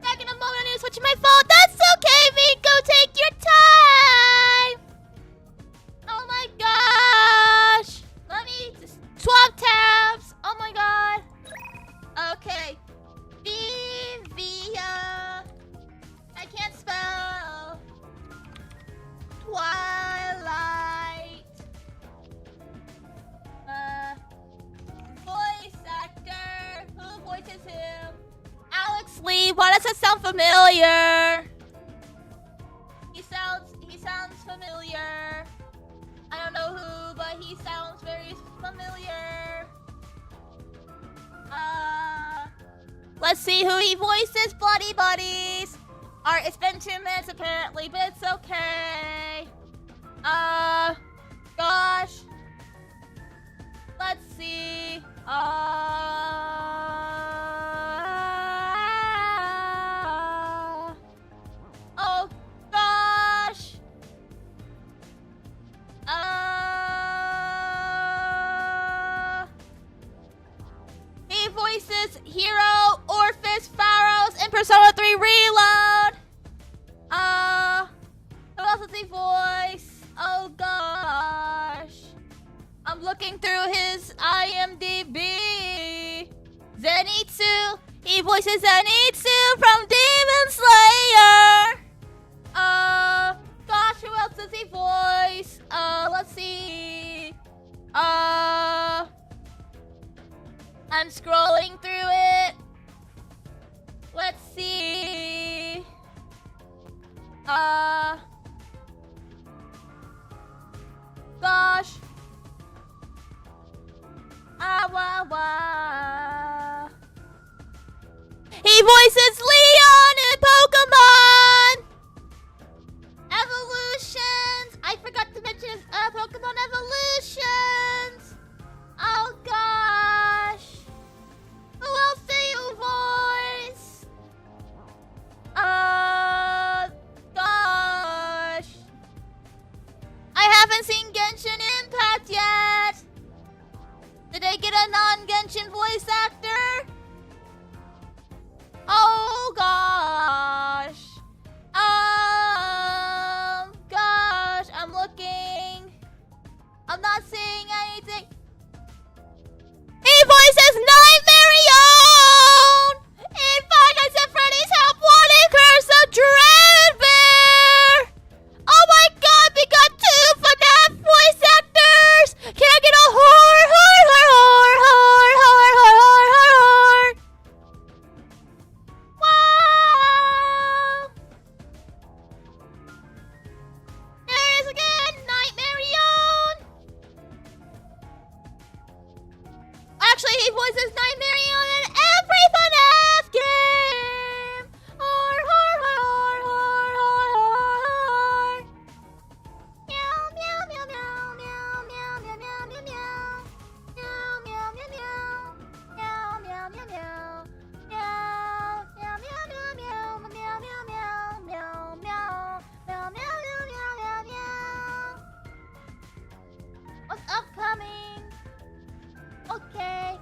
Back in a moment, I need to switch my phone. That's okay, Miko. Take your time. Oh my gosh. Let me just swap tabs. Oh my god. Okay. Via. I can't spell. Twilight. Voice actor. Who voices him? Alex Lee. Why does that sound familiar? He sounds familiar. I don't know who, but he sounds very familiar. Let's see who he voices. Bloody Buddies. Alright, it's been 2 minutes apparently, but it's okay. Gosh. Let's see. Oh gosh. He voices Hero, Orphis, Pharaohs, and Persona 3 Reload. Who else does he voice? Oh gosh. I'm looking through his IMDb. Zenitsu. He voices Zenitsu from Demon Slayer. Gosh, who else does he voice? Let's see. I'm scrolling through it. Let's see. Gosh. He voices Leon in Pokemon Evolutions. I forgot to mention his Pokemon Evolutions. Oh gosh. Who else do you voice? Gosh. I haven't seen Genshin Impact yet. Did they get a non-Genshin voice actor? Oh gosh. Gosh, I'm looking. I'm not seeing anything. He voices Nightmare Own in Five Nights at Freddy's Help Wanted Curse of Dreadbear. Oh my god, we got 2 FNAF voice actors. Can I get a horror? Wow. There is again, Nightmare Own. Actually, he voices Nightmare Own in every FNAF game. Meow, meow, meow, meow, meow, meow, meow, meow, meow, meow. Meow, meow, meow, meow. Meow, meow, meow, meow. Meow, meow, meow, meow, meow, meow, meow, meow, meow. Meow, meow, meow, meow, meow, meow. What's upcoming? Okay.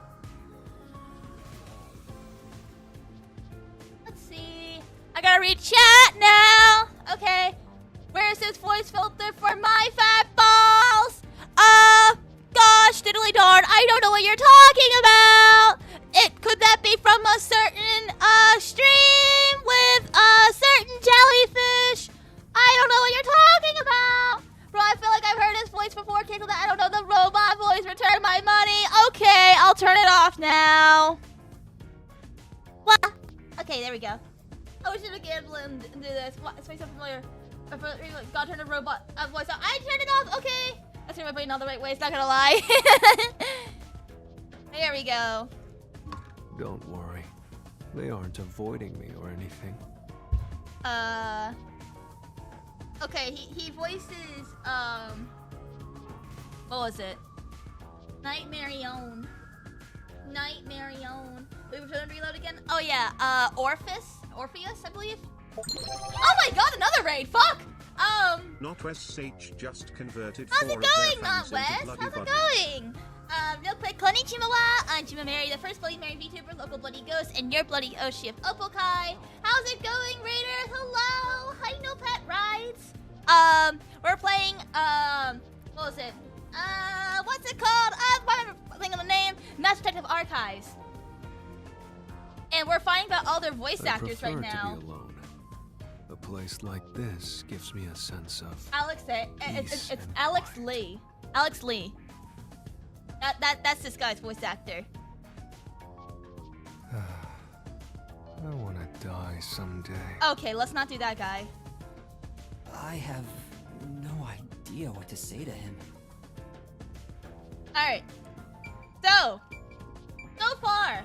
Let's see. I gotta read chat now. Okay. Where's this voice filter for my fat balls? Gosh, diddly darn. I don't know what you're talking about. Could that be from a certain stream with a certain jellyfish? I don't know what you're talking about. Bro, I feel like I've heard his voice before. Cancel that. I don't know the robot voice. Return my money. Okay, I'll turn it off now. What? Okay, there we go. Oh, we should have gambled and do this. What? It's so familiar. God, turn the robot voice off. I turned it off. Okay. I turned my brain all the right way. It's not gonna lie. There we go. Don't worry. They aren't avoiding me or anything. Okay, he voices, what was it? Nightmare Own. Nightmare Own. We were trying to reload again? Oh yeah, Orpheus, I believe? Oh my god, another raid! Fuck! Not West H just converted How's 4 it of going, their Not fans West? into Bloody How's it Body. going? Real quick, Kon NiChimawa, I'm Chima Mary, the first Bloody Mary VTuber, local Bloody Ghost, and your Bloody Oshi of Opokai. How's it going, Raiders? Hello! Hi, No Pet Rides. We're playing, what was it? What's it called? I'm thinking of the name. Master Detective Archives. And we're finding out all their voice actors right now. To be alone. A place like this gives me a sense of Alex, peace it's and Alex quiet. Lee. Alex Lee. That's this guy's voice actor. I want to die someday. Okay, let's not do that guy. I have no idea what to say to him. Alright. So far.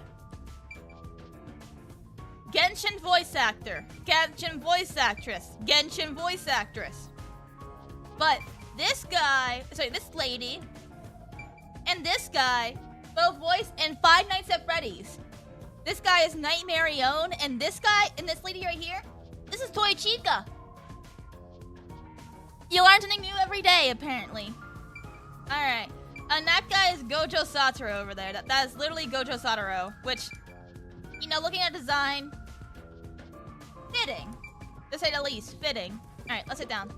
Genshin voice actor. Genshin voice actress. Genshin voice actress. But this guy, sorry, this lady, and this guy both voiced in Five Nights at Freddy's. This guy is Nightmare Own, and this guy, and this lady right here, this is Toy Chica. You learn something new every day, apparently. Alright. And that guy is Gojo Satoru over there. That is literally Gojo Satoru, which, you know, looking at design, fitting. To say the least, fitting. Alright, let's sit down.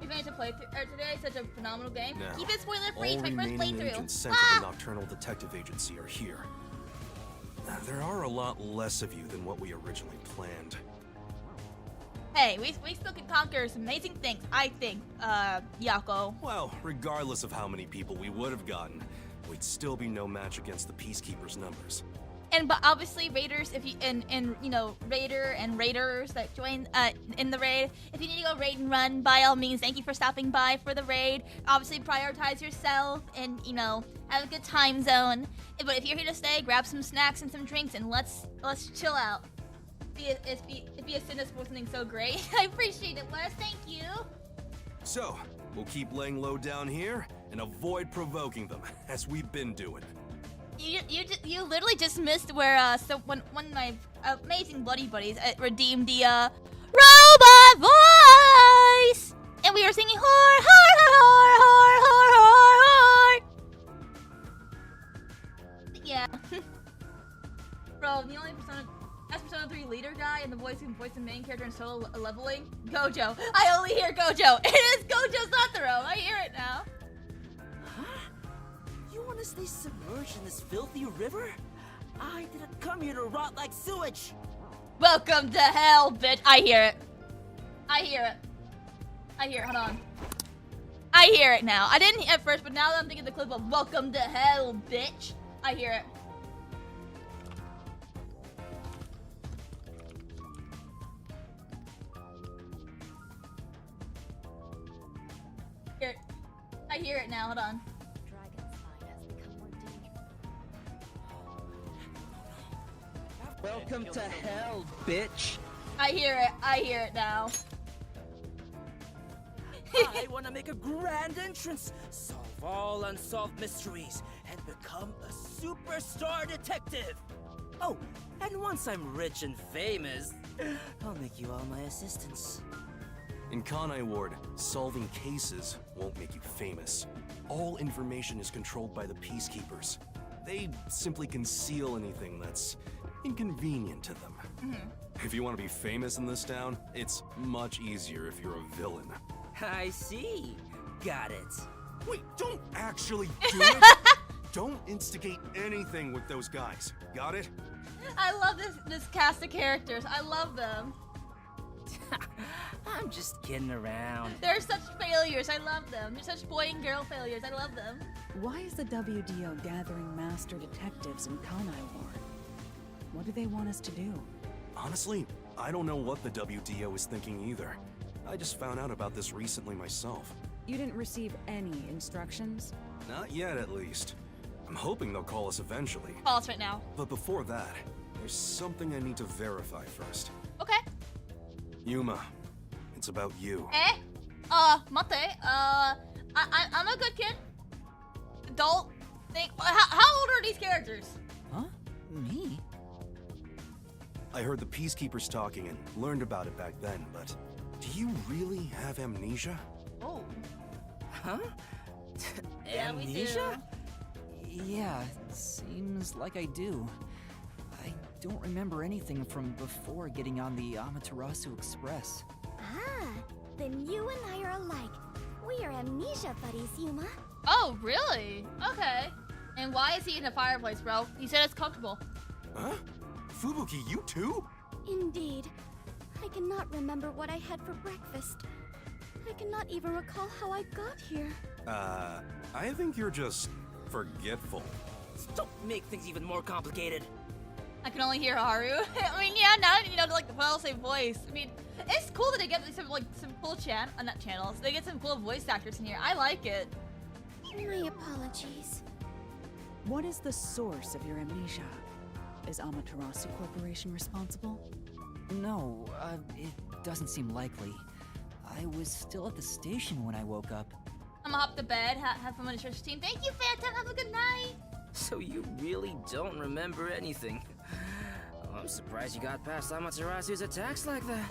We managed to play today, such a phenomenal game. Now, Keep it spoiler-free, all it's my first remaining playthrough. agents sent to the Nocturnal Detective Agency are here. There are a lot less of you than what we originally planned. Hey, we still can conquer some amazing things, I think, Yako. Well, regardless of how many people we would have gotten, we'd still be no match against the Peacekeepers' numbers. But obviously raiders, if you and you know, raider and raiders that join in the raid, if you need to go raid and run, by all means, thank you for stopping by for the raid. Obviously prioritize yourself and, you know, have a good time zone. But if you're here to stay, grab some snacks and some drinks and let's chill out. It'd be a sin to spoil something so great. I appreciate it, Wes. Thank you. So, we'll keep laying low down here and avoid provoking them, as we've been doing. You literally just missed where so one of my amazing bloody buddies redeemed the robot voice, and we were singing hard, hard, hard, hard, hard, hard. Yeah. Bro, the only Persona 3 leader guy and the voice who voiced the main character in solo leveling, Gojo. I only hear Gojo. It is Gojo Satoru. I hear it now. You want to stay submerged in this filthy river? I didn't come here to rot like sewage. Welcome to hell, bitch. I hear it. I hear it. I hear it. Hold on. I hear it now. I didn't at first, but now that I'm thinking the clip of welcome to hell, bitch. I hear it. I hear it now. Hold on. Welcome to hell, bitch. I hear it. I hear it now. I want to make a grand entrance, solve all unsolved mysteries, and become a superstar detective. Oh, and once I'm rich and famous, I'll make you all my assistants. In Kanai Ward, solving cases won't make you famous. All information is controlled by the Peacekeepers. They simply conceal anything that's inconvenient to them. If you want to be famous in this town, it's much easier if you're a villain. I see. Got it. Wait, don't actually do it! Don't instigate anything with those guys. Got it? I love this cast of characters. I love them. I'm just kidding around. They're such failures. I love them. They're such boy and girl failures. I love them. Why is the WDO gathering master detectives in Kanai Ward? What do they want us to do? Honestly, I don't know what the WDO is thinking either. I just found out about this recently myself. You didn't receive any instructions? Not yet, at least. I'm hoping they'll call us eventually. Call us right now. But before that, there's something I need to verify first. Okay. Yuma, it's about you. Mate, I'm a good kid. Adult thing. How old are these characters? Huh? Me? I heard the Peacekeepers talking and learned about it back then, but do you really have amnesia? Oh. Huh? Yeah, we do. Amnesia? Yeah, seems like I do. I don't remember anything from before getting on the Amaterasu Express. Ah, then you and I are alike. We are amnesia buddies, Yuma. Oh, really? Okay. And why is he in the fireplace, bro? He said it's comfortable. Huh? Fubuki, you too? Indeed. I cannot remember what I had for breakfast. I cannot even recall how I got here. I think you're just forgetful. Don't make things even more complicated. I can only hear Haru. I mean, yeah, now you know, like the well-saved voice. I mean, it's cool that they get some cool not channels. They get some cool voice actors in here. I like it. My apologies. What is the source of your amnesia? Is Amaterasu Corporation responsible? No, it doesn't seem likely. I was still at the station when I woke up. I'm gonna hop to bed. Have fun with the church team. Thank you, Phantom. Have a good night. So you really don't remember anything. I'm surprised you got past Amaterasu's attacks like that.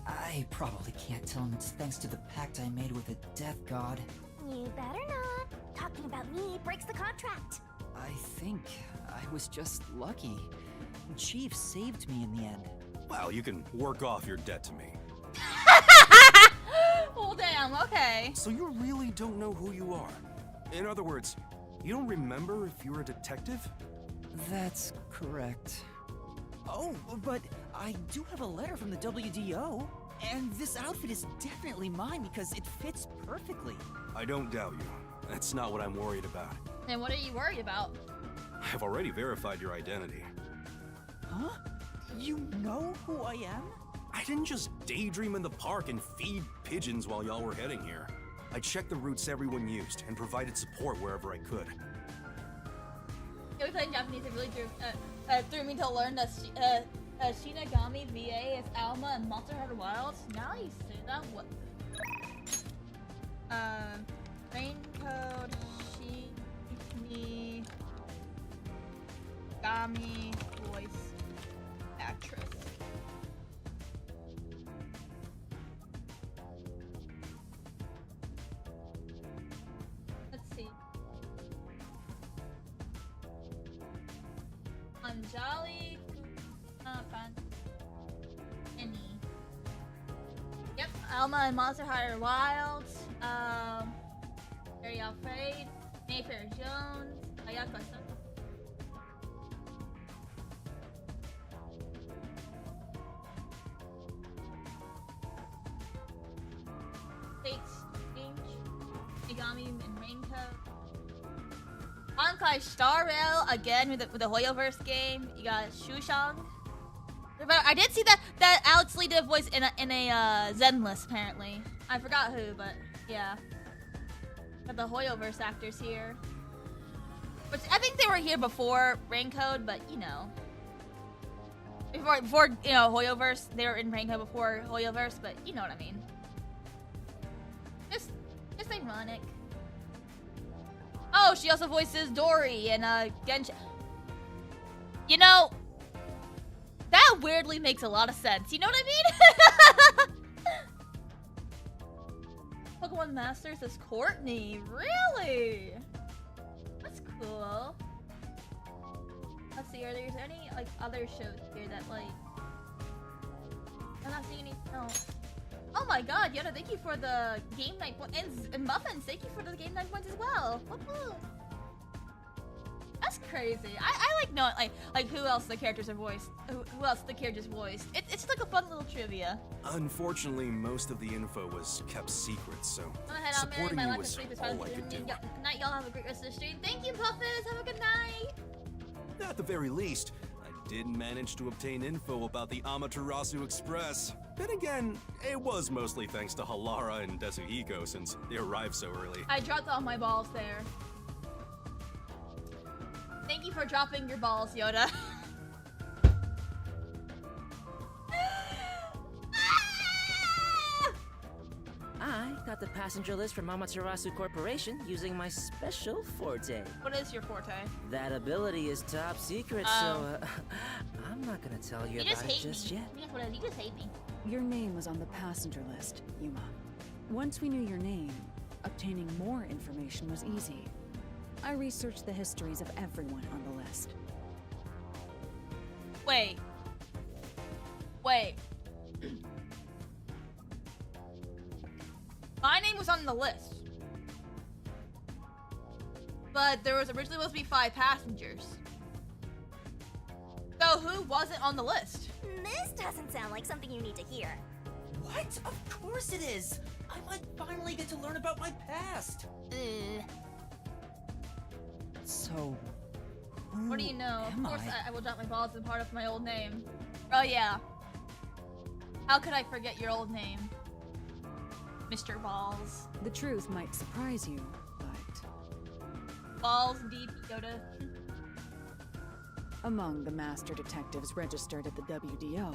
I probably can't tell him it's thanks to the pact I made with the Death God. You better not. Talking about me breaks the contract. I think I was just lucky. Chief saved me in the end. Well, you can work off your debt to me. Oh, damn. Okay. So you really don't know who you are? In other words, you don't remember if you're a detective? That's correct. Oh, but I do have a letter from the WDO. And this outfit is definitely mine because it fits perfectly. I don't doubt you. That's not what I'm worried about. And what are you worried about? I've already verified your identity. Huh? You know who I am? I didn't just daydream in the park and feed pigeons while y'all were heading here. I checked the routes everyone used and provided support wherever I could. Yeah, we played Japanese. It really threw me to learn that Shinigami VA is Alma and Monster Hunter Wilds. Now you say that, what? Raincode Shinigami voice actress. Let's see. Anjali Any. Yep, Alma and Monster Hunter Wilds. Very Afraid, Mayfair Jones, Ayaka San. Fate Strange, Megami and Raincoat. Honkai Star Rail again with the Hoyoverse game. You got Shushang. I did see that Alex Lee did a voice in a Zenless apparently. I forgot who, but yeah. Got the Hoyoverse actors here. Which I think they were here before Raincode, but you know. Before you know, Hoyoverse, they were in Raincode before Hoyoverse, but you know what I mean. Just ironic. Oh, she also voices Dory and Genshin. You know, that weirdly makes a lot of sense. You know what I mean? Pokemon Masters is Courtney. Really? That's cool. Let's see, are there any like other shows here that like I'm not seeing any. No. Oh my god, Yoda, thank you for the game night points. And Muffins, thank you for the game night points as well. Woohoo. That's crazy. I like knowing like who else the characters are voiced. Who else the characters voiced. It's like a fun little trivia. Unfortunately, most of the info was kept secret, so Go ahead, supporting my you lack of was sleep is all I fine. could do. Good night, y'all. Have a great rest of the stream. Thank you, Puffins. Have a good night. At the very least, I did manage to obtain info about the Amaterasu Express. Then again, it was mostly thanks to Halara and Desuhiko since they arrived so early. I dropped all my balls there. Thank you for dropping your balls, Yoda. I got the passenger list from Amaterasu Corporation using my special forte. What is your forte? That ability is top secret, so I'm I'm not gonna tell you You just about it hate just me. yet. That's what it is. You just hate me. Your name was on the passenger list, Yuma. Once we knew your name, obtaining more information was easy. I researched the histories of everyone on the list. Wait. My name was on the list. But there was originally supposed to be 5 passengers. So who wasn't on the list? This doesn't sound like something you need to hear. What? Of course it is! I might finally get to learn about my past! So, What do you know? Of am course I? I will drop my balls in part of my old name. Oh yeah. How could I forget your old name? Mr. Balls. The truth might surprise you, but Balls deep, Yoda. among the master detectives registered at the WDO,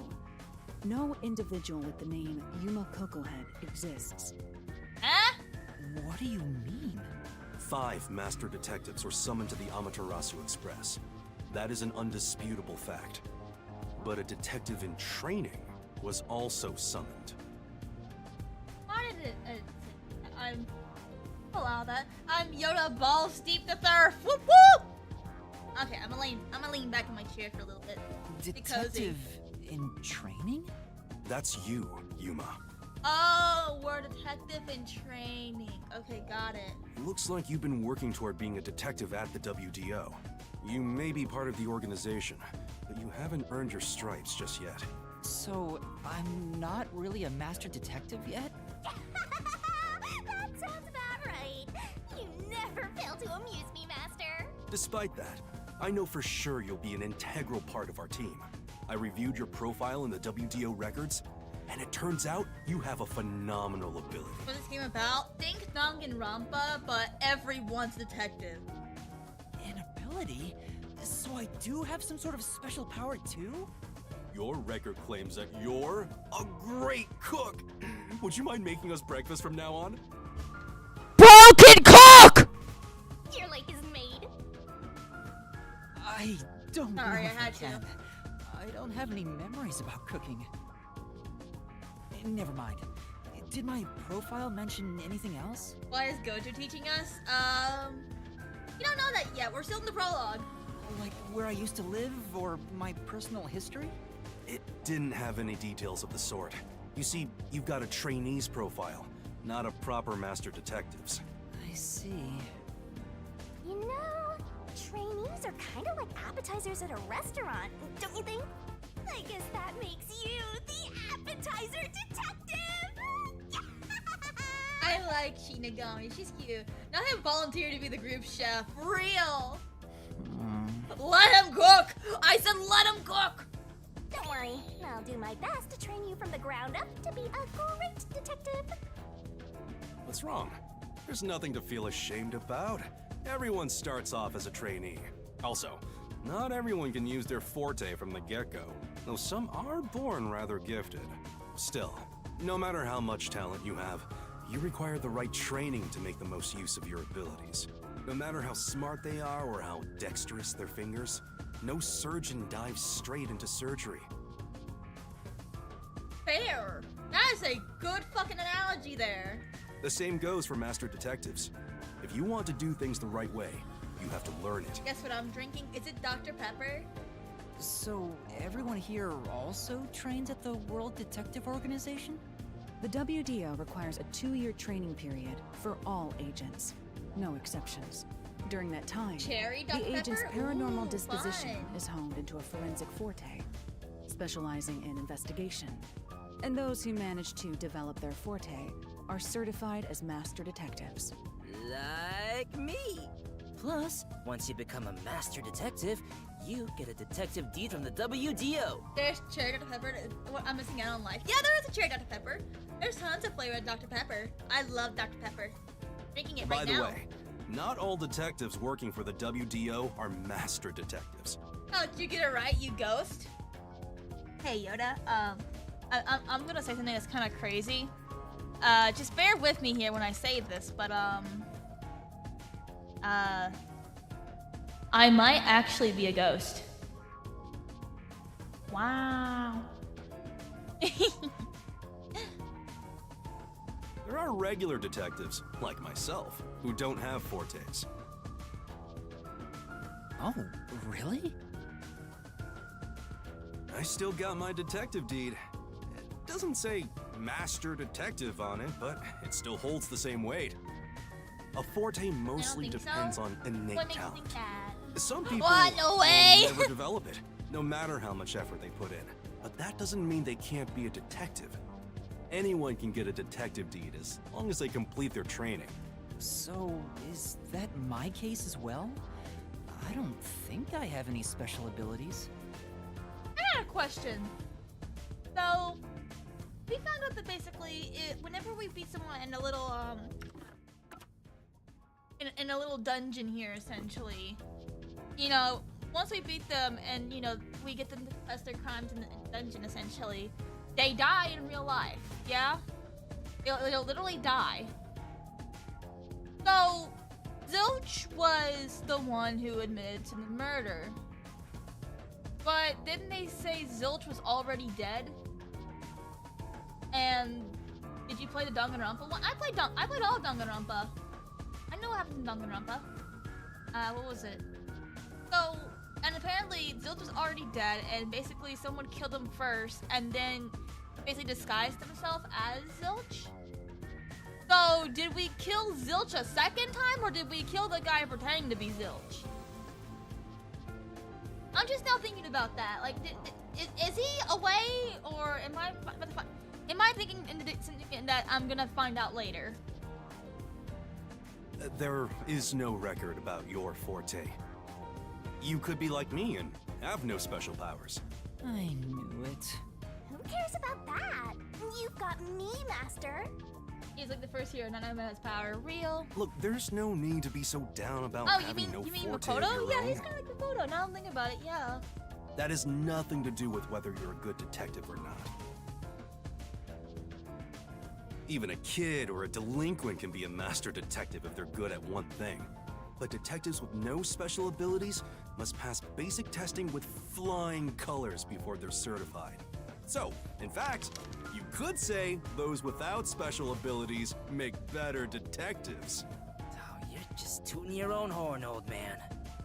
no individual with the name Yuma Cocohead exists. Huh? What do you mean? 5 master detectives were summoned to the Amaterasu Express. That is an undisputable fact. But a detective in training was also summoned. Why did it? I'm. Allow that. I'm Yoda Balls Deep the Third. Whoop whoop. Okay, I'm gonna lean back in my chair for a little bit. Detective in training? That's you, Yuma. Oh, we're a detective in training. Okay, got it. Looks like you've been working toward being a detective at the WDO. You may be part of the organization, but you haven't earned your stripes just yet. So, I'm not really a master detective yet? That sounds about right. You never fail to amuse me, Master. Despite that, I know for sure you'll be an integral part of our team. I reviewed your profile in the WDO records, and it turns out you have a phenomenal ability. What this game about? Dink Dong and Rampa, but everyone's detective. An ability? So I do have some sort of special power too? Your record claims that you're a great cook. Would you mind making us breakfast from now on? Broken cook! You're like his maid. I don't Sorry, know I if had to. can. I don't have any memories about cooking. Never mind. Did my profile mention anything else? Why is Gojo teaching us? You don't know that yet. We're still in the prologue. Like where I used to live or my personal history? It didn't have any details of the sort. You see, you've got a trainee's profile, not a proper master detective's. I see. You know, trainees are kind of like appetizers at a restaurant, don't you think? I guess that makes you the appetizer detective! I like Shinigami. She's cute. Now I have volunteered to be the group chef. Real. Let him cook. I said let him cook. Don't worry, I'll do my best to train you from the ground up to be a great detective. What's wrong? There's nothing to feel ashamed about. Everyone starts off as a trainee. Also, not everyone can use their forte from the get-go, though some are born rather gifted. Still, no matter how much talent you have, you require the right training to make the most use of your abilities. No matter how smart they are or how dexterous their fingers, no surgeon dives straight into surgery. Fair. That is a good fucking analogy there. The same goes for master detectives. If you want to do things the right way, you have to learn it. Guess what I'm drinking? Is it Dr. Pepper? So everyone here also trains at the World Detective Organization? the WDO requires a 2-year training period for all agents, no exceptions. During that time, Cherry Dr. the agent's Pepper? paranormal Ooh, disposition fun. is honed into a forensic forte, specializing in investigation. And those who manage to develop their forte are certified as master detectives. Like me. Plus, once you become a master detective, you get a detective deed from the WDO. There's cherry Dr. Pepper. What I'm missing out on life. Yeah, there is a cherry Dr. Pepper. There's tons of flavor of Dr. Pepper. I love Dr. Pepper. Drinking it By right the now. way, not all detectives working for the WDO are master detectives. Oh, did you get it right, you ghost? Hey, Yoda. I'm gonna say something that's kind of crazy. Just bear with me here when I say this, but I might actually be a ghost. Wow. There are regular detectives, like myself, who don't have fortes. Oh, really? I still got my detective deed. It doesn't say Master Detective on it, but it still holds the same weight. A forte mostly think so. depends on innate What makes you talent. think that? Some people What? No will way! never develop it, no matter how much effort they put in. But that doesn't mean they can't be a detective. Anyone can get a detective deed as long as they complete their training. So, is that my case as well? I don't think I have any special abilities. I got a question. So, we found out that basically, whenever we beat someone in a little, in a little dungeon here, essentially, you know, once we beat them and, you know, we get them to confess their crimes in the dungeon, essentially, they die in real life, yeah? They'll literally die. So, Zilch was the one who admitted to the murder. But didn't they say Zilch was already dead? And did you play the Danganronpa one? I played all of Danganronpa. I know what happens in Danganronpa. What was it? So, and apparently Zilch was already dead, and basically someone killed him first, and then basically disguised himself as Zilch. So, did we kill Zilch a second time, or did we kill the guy pretending to be Zilch? I'm just now thinking about that. Like, is he away, or am I thinking something that I'm gonna find out later? There is no record about your forte. You could be like me and have no special powers. I knew it. Who cares about that? You've got me, Master. He's like the first hero, none of them has power. Real. Look, there's no need to be so down about Oh, you having mean no you mean forte of Makoto? your Yeah, own. he's kind of like Makoto. Now I'm thinking about it. Yeah. That has nothing to do with whether you're a good detective or not. Even a kid or a delinquent can be a master detective if they're good at one thing. But detectives with no special abilities must pass basic testing with flying colors before they're certified. So, in fact, you could say those without special abilities make better detectives. Oh, you're just tooting your own horn, old man.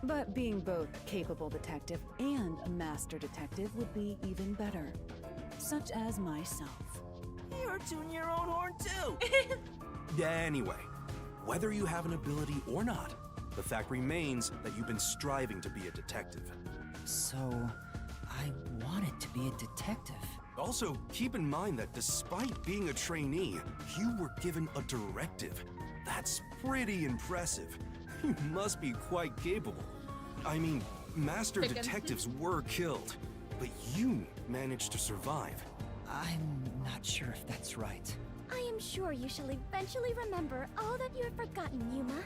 But being both a capable detective and a master detective would be even better. Such as myself. You're tooting your own horn, too. Anyway, whether you have an ability or not, the fact remains that you've been striving to be a detective. So, I wanted to be a detective. Also, keep in mind that despite being a trainee, you were given a directive. That's pretty impressive. You must be quite capable. I mean, master Chicken. detectives were killed, but you managed to survive. I'm not sure if that's right. I am sure you shall eventually remember all that you have forgotten, Yuma.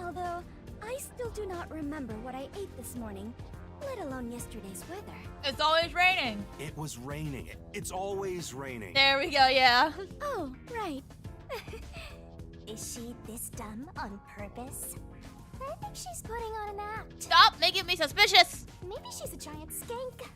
Although, I still do not remember what I ate this morning, let alone yesterday's weather. It's always raining. It was raining. It's always raining. There we go. Yeah. Oh, right. Is she this dumb on purpose? I think she's putting on an act. Stop making me suspicious. Maybe she's a giant skank.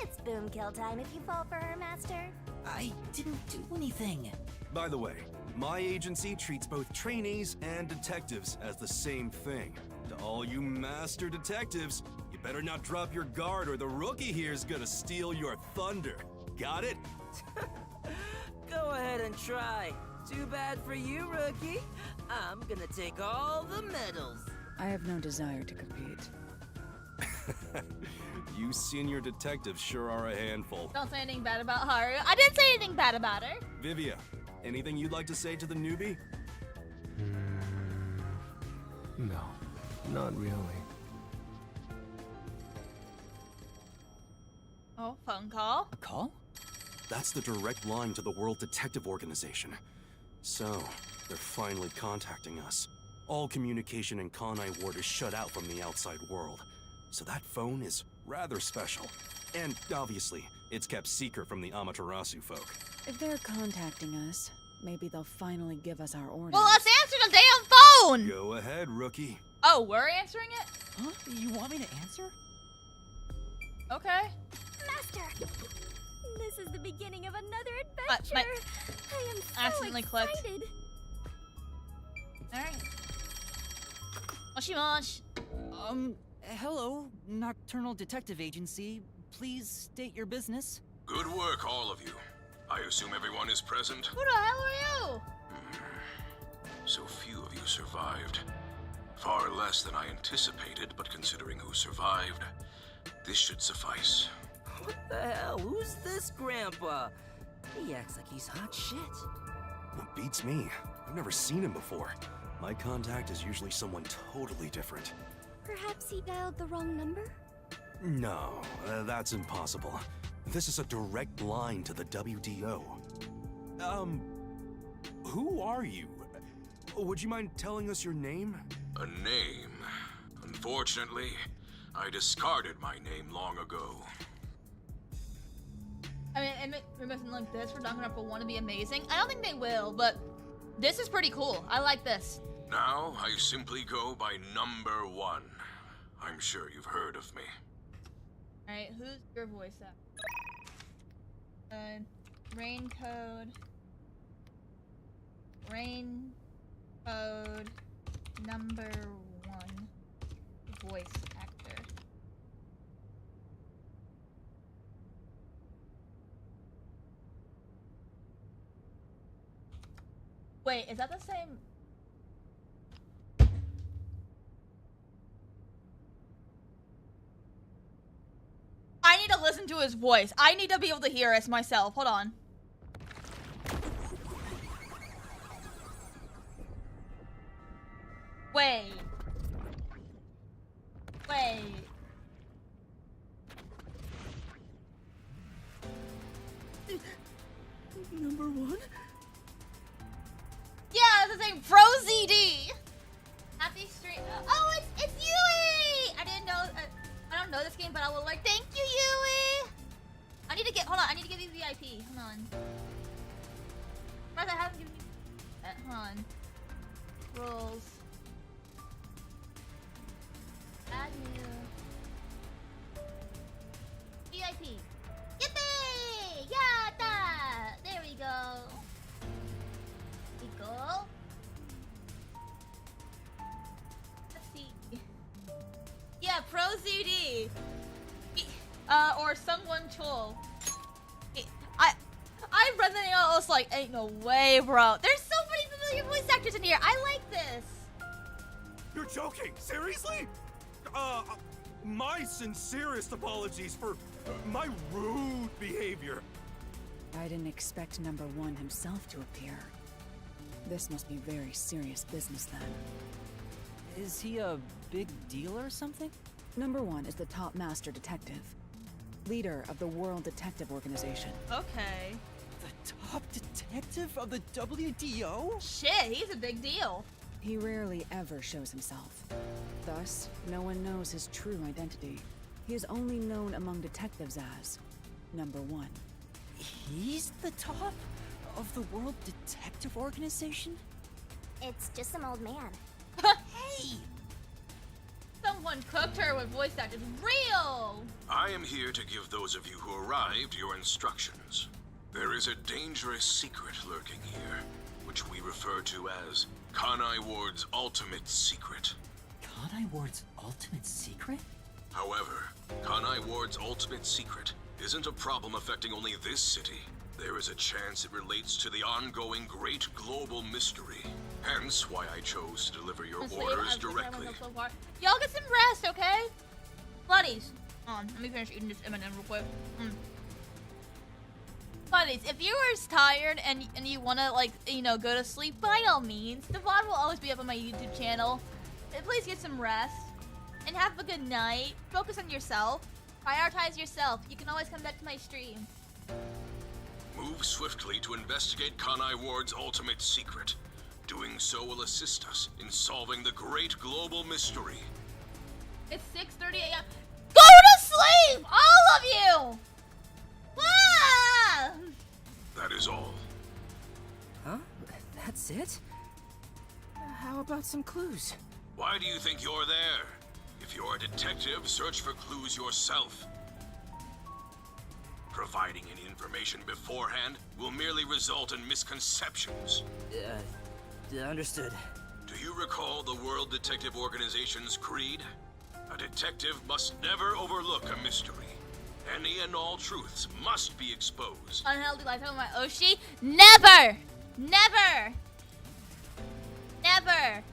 It's boom kill time if you fall for her, Master. I didn't do anything. By the way, my agency treats both trainees and detectives as the same thing. To all you master detectives, you better not drop your guard or the rookie here's gonna steal your thunder. Got it? Go ahead and try. Too bad for you, rookie. I'm gonna take all the medals. I have no desire to compete. You senior detectives sure are a handful. Don't say anything bad about Haru. I didn't say anything bad about her. Vivia, anything you'd like to say to the newbie? No, not really. Oh, phone call. A call? That's the direct line to the World Detective Organization. So, they're finally contacting us. All communication in Kon Ward is shut out from the outside world. So that phone is rather special. And obviously, it's kept secret from the Amaterasu folk. If they're contacting us, maybe they'll finally give us our orders. Well, let's answer the damn phone. Go ahead, rookie. Oh, we're answering it? Huh? You want me to answer? Okay. Master! This is the beginning of another adventure. I am so accidentally excited. clicked. Alright. Moshi. Hello, Nocturnal Detective Agency. Please state your business. Good work, all of you. I assume everyone is present? Who the hell are you? So few of you survived. Far less than I anticipated, but considering who survived, this should suffice. What the hell? Who's this grandpa? He acts like he's hot shit. Well, beats me. I've never seen him before. My contact is usually someone totally different. Perhaps he dialed the wrong number? No, that's impossible. This is a direct line to the WDO. Who are you? Would you mind telling us your name? A name? Unfortunately, I discarded my name long ago. I mean, something like this for Danganronpa 1 to be amazing. I don't think they will, but this is pretty cool. I like this. Now, I simply go by number 1. I'm sure you've heard of me. Alright, who's your voice at? RAINCODE. RAINCODE number 1 voice actor. Wait, is that the same? I need to listen to his voice. I need to be able to hear it myself. Hold on. Wait. Number 1? Yeah, it's the same. Pro ZD. Happy stream. Oh, it's Yui. I didn't know. I don't know this game, but I will like. Thank you, Yui. I need to get. Hold on. I need to give you VIP. Hold on. First, I haven't given you. Hold on. Rules. Add new. VIP. Yippee! Yatta! There we go. Let's see. Yeah, Pro ZD. Or someone tool. I read the name. I was like, ain't no way, bro. There's so many familiar voice actors in here. I like this. You're joking? Seriously? My sincerest apologies for my rude behavior. I didn't expect number 1 himself to appear. This must be very serious business then. Is he a big deal or something? Number 1 is the top master detective, leader of the World Detective Organization. Okay. The top detective of the WDO? Shit, he's a big deal. He rarely ever shows himself. Thus, no one knows his true identity. He is only known among detectives as number 1. He's the top of the World Detective Organization? It's just some old man. Hey! Someone cooked her with voice actors. Real! I am here to give those of you who arrived your instructions. There is a dangerous secret lurking here, which we refer to as Kanai Ward's ultimate secret. Kanai Ward's ultimate secret? However, Kanai Ward's ultimate secret isn't a problem affecting only this city. There is a chance it relates to the ongoing great global mystery. Hence why I chose to deliver your orders directly. Y'all get some rest, okay? Buddies. Hold on, let me finish eating this M&M real quick. Buddies, if you are tired and you want to, like, you know, go to sleep, by all means, the VOD will always be up on my YouTube channel. Please get some rest and have a good night. Focus on yourself. Prioritize yourself. You can always come back to my stream. Move swiftly to investigate Kanai Ward's ultimate secret. Doing so will assist us in solving the great global mystery. It's 6:30 a.m. Go to sleep! All of you! Ah! That is all. Huh? That's it? How about some clues? Why do you think you're there? If you're a detective, search for clues yourself. Providing any information beforehand will merely result in misconceptions. Understood. Do you recall the World Detective Organization's creed? A detective must never overlook a mystery. Any and all truths must be exposed. Unhealthy lifetime of my Oshi? Never! Never! Never!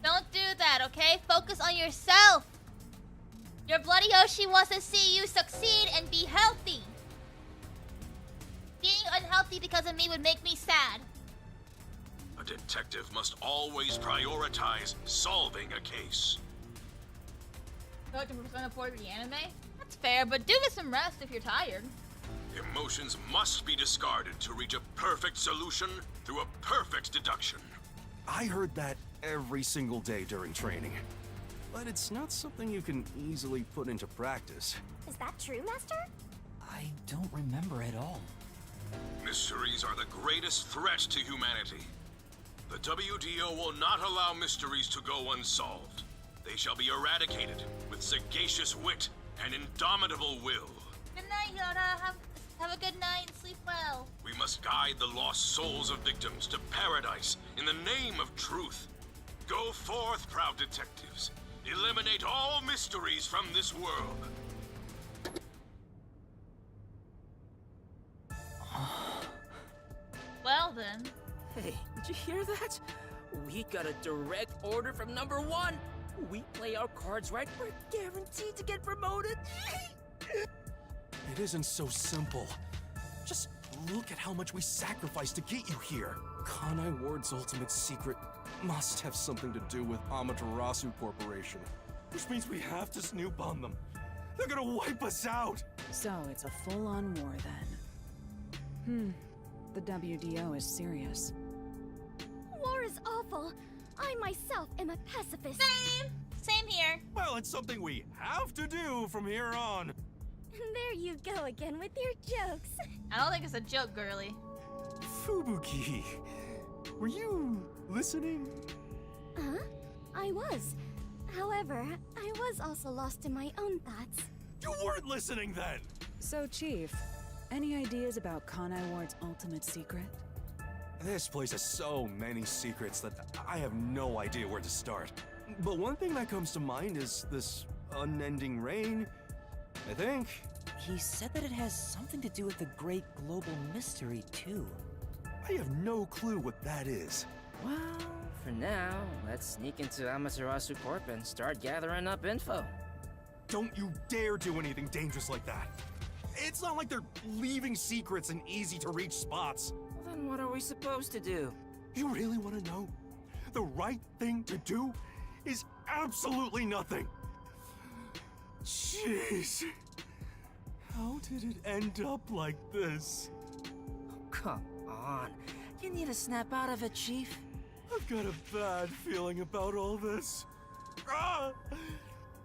Don't do that, okay? Focus on yourself! Your Bloody Oshi wants to see you succeed and be healthy. Being unhealthy because of me would make me sad. A detective must always prioritize solving a case. 30% afford the anime? That's fair, but do get some rest if you're tired. Emotions must be discarded to reach a perfect solution through a perfect deduction. I heard that every single day during training. But it's not something you can easily put into practice. Is that true, Master? I don't remember at all. Mysteries are the greatest threat to humanity. The WDO will not allow mysteries to go unsolved. They shall be eradicated with sagacious wit and indomitable will. Good night, Yoda. Have a good night and sleep well. We must guide the lost souls of victims to paradise in the name of truth. Go forth, proud detectives. Eliminate all mysteries from this world. Well then. Hey, did you hear that? We got a direct order from number 1. We play our cards right, we're guaranteed to get promoted. It isn't so simple. Just look at how much we sacrificed to get you here. Kanai Ward's ultimate secret must have something to do with Amaterasu Corporation. Which means we have to snoop on them. They're gonna wipe us out! So it's a full-on war then. The WDO is serious. War is awful. I myself am a pacifist. Same here. Well, it's something we have to do from here on. There you go again with your jokes. I don't think it's a joke, girly. Fubuki, were you listening? Huh? I was. However, I was also lost in my own thoughts. You weren't listening then! So, Chief, any ideas about Kanai Ward's ultimate secret? This place has so many secrets that I have no idea where to start. But one thing that comes to mind is this unending rain, I think. He said that it has something to do with the great global mystery, too. I have no clue what that is. Well, for now, let's sneak into Amaterasu Corp and start gathering up info. Don't you dare do anything dangerous like that. It's not like they're leaving secrets in easy-to-reach spots. Well, then what are we supposed to do? You really want to know? The right thing to do is absolutely nothing. Jeez. How did it end up like this? Come on. You need to snap out of it, Chief. I've got a bad feeling about all this.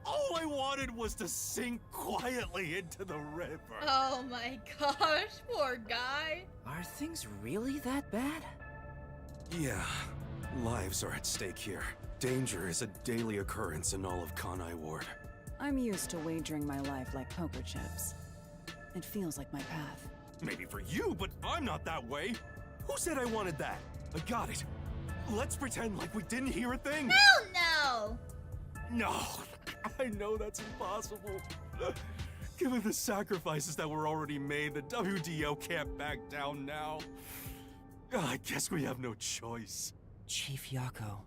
All I wanted was to sink quietly into the river. Oh my gosh, poor guy. Are things really that bad? Yeah, lives are at stake here. Danger is a daily occurrence in all of Kanai Ward. I'm used to wagering my life like poker chips. It feels like my path. Maybe for you, but I'm not that way. Who said I wanted that? I got it. Let's pretend like we didn't hear a thing. Hell no! No, I know that's impossible. Given the sacrifices that were already made, the WDO can't back down now. I guess we have no choice. Chief Yako.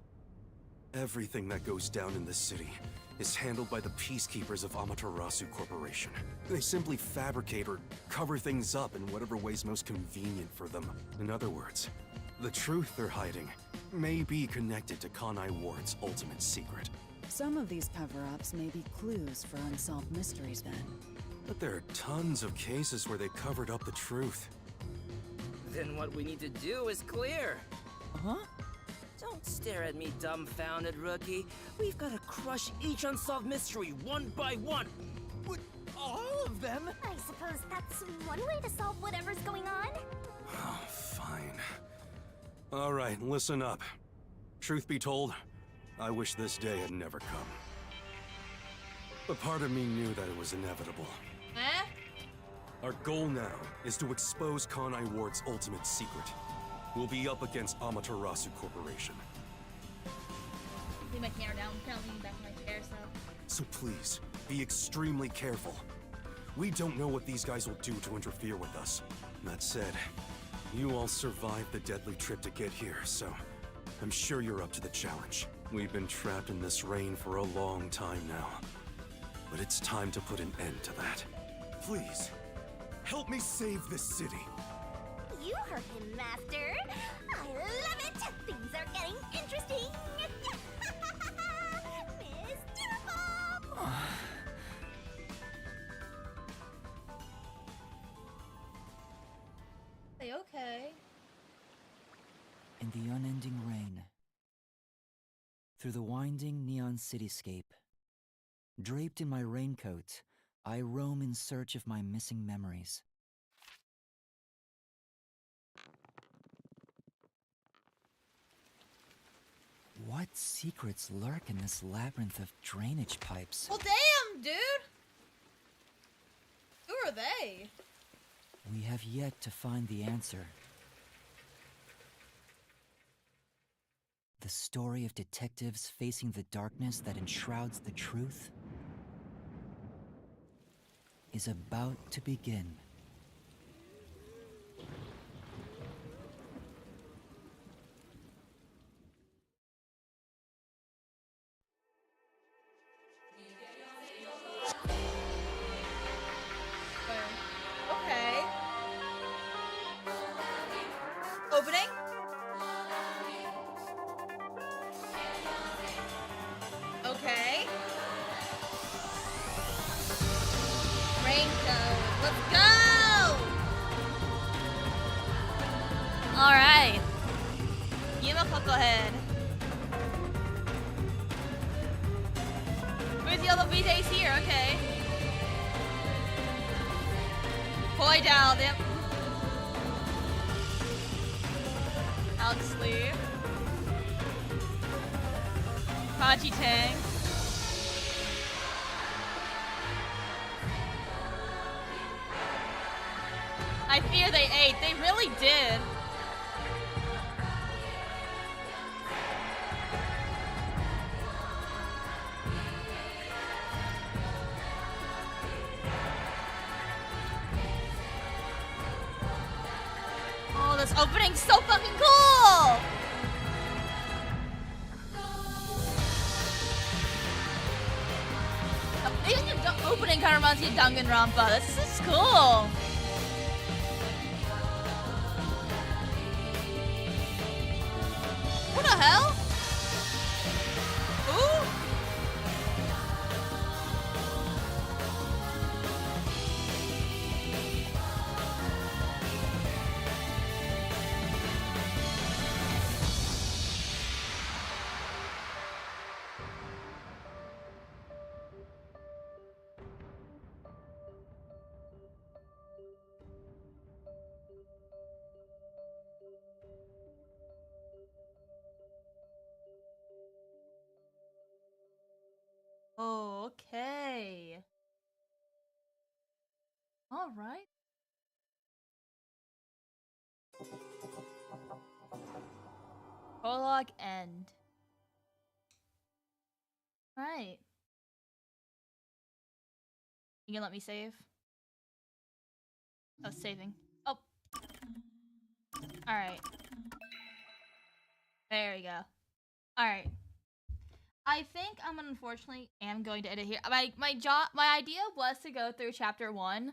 Everything that goes down in this city is handled by the peacekeepers of Amaterasu Corporation. They simply fabricate or cover things up in whatever way's most convenient for them. In other words, the truth they're hiding may be connected to Kanai Ward's ultimate secret. Some of these cover-ups may be clues for unsolved mysteries then. But there are tons of cases where they covered up the truth. Then what we need to do is clear. Huh? Don't stare at me, dumbfounded rookie. We've got to crush each unsolved mystery one by one. But all of them? I suppose that's one way to solve whatever's going on. Oh, fine. All right, listen up. Truth be told, I wish this day had never come. But part of me knew that it was inevitable. Eh? Our goal now is to expose Kanai Ward's ultimate secret. We'll be up against Amaterasu Corporation. Leave my camera down. I'm kind of leaning back in my chair, so. So please, be extremely careful. We don't know what these guys will do to interfere with us. That said, you all survived the deadly trip to get here, so I'm sure you're up to the challenge. We've been trapped in this rain for a long time now. But it's time to put an end to that. Please, help me save this city. You heard him, Master. I love it. Things are getting interesting. Mr. Bob. Say okay. In the unending rain, through the winding neon cityscape, draped in my raincoat, I roam in search of my missing memories. What secrets lurk in this labyrinth of drainage pipes? Well, damn, dude. Who are they? We have yet to find the answer. The story of detectives facing the darkness that enshrouds the truth is about to begin. Okay. Opening? Okay. Raincoat. Let's go! Alright. Yuma, go ahead. Where's the other VJs here? Okay. Boy down, yep. Alex Lee. Haji Tang. I fear they ate. They really did. Oh, this opening's so fucking cool! Even the opening kind of reminds me of Danganronpa. This is cool. What the hell? Ooh. Okay. All right. Prologue end. Right. You gonna let me save? Oh, saving. Oh. Alright. There we go. Alright. I think I'm unfortunately am going to edit here. My idea was to go through chapter 1,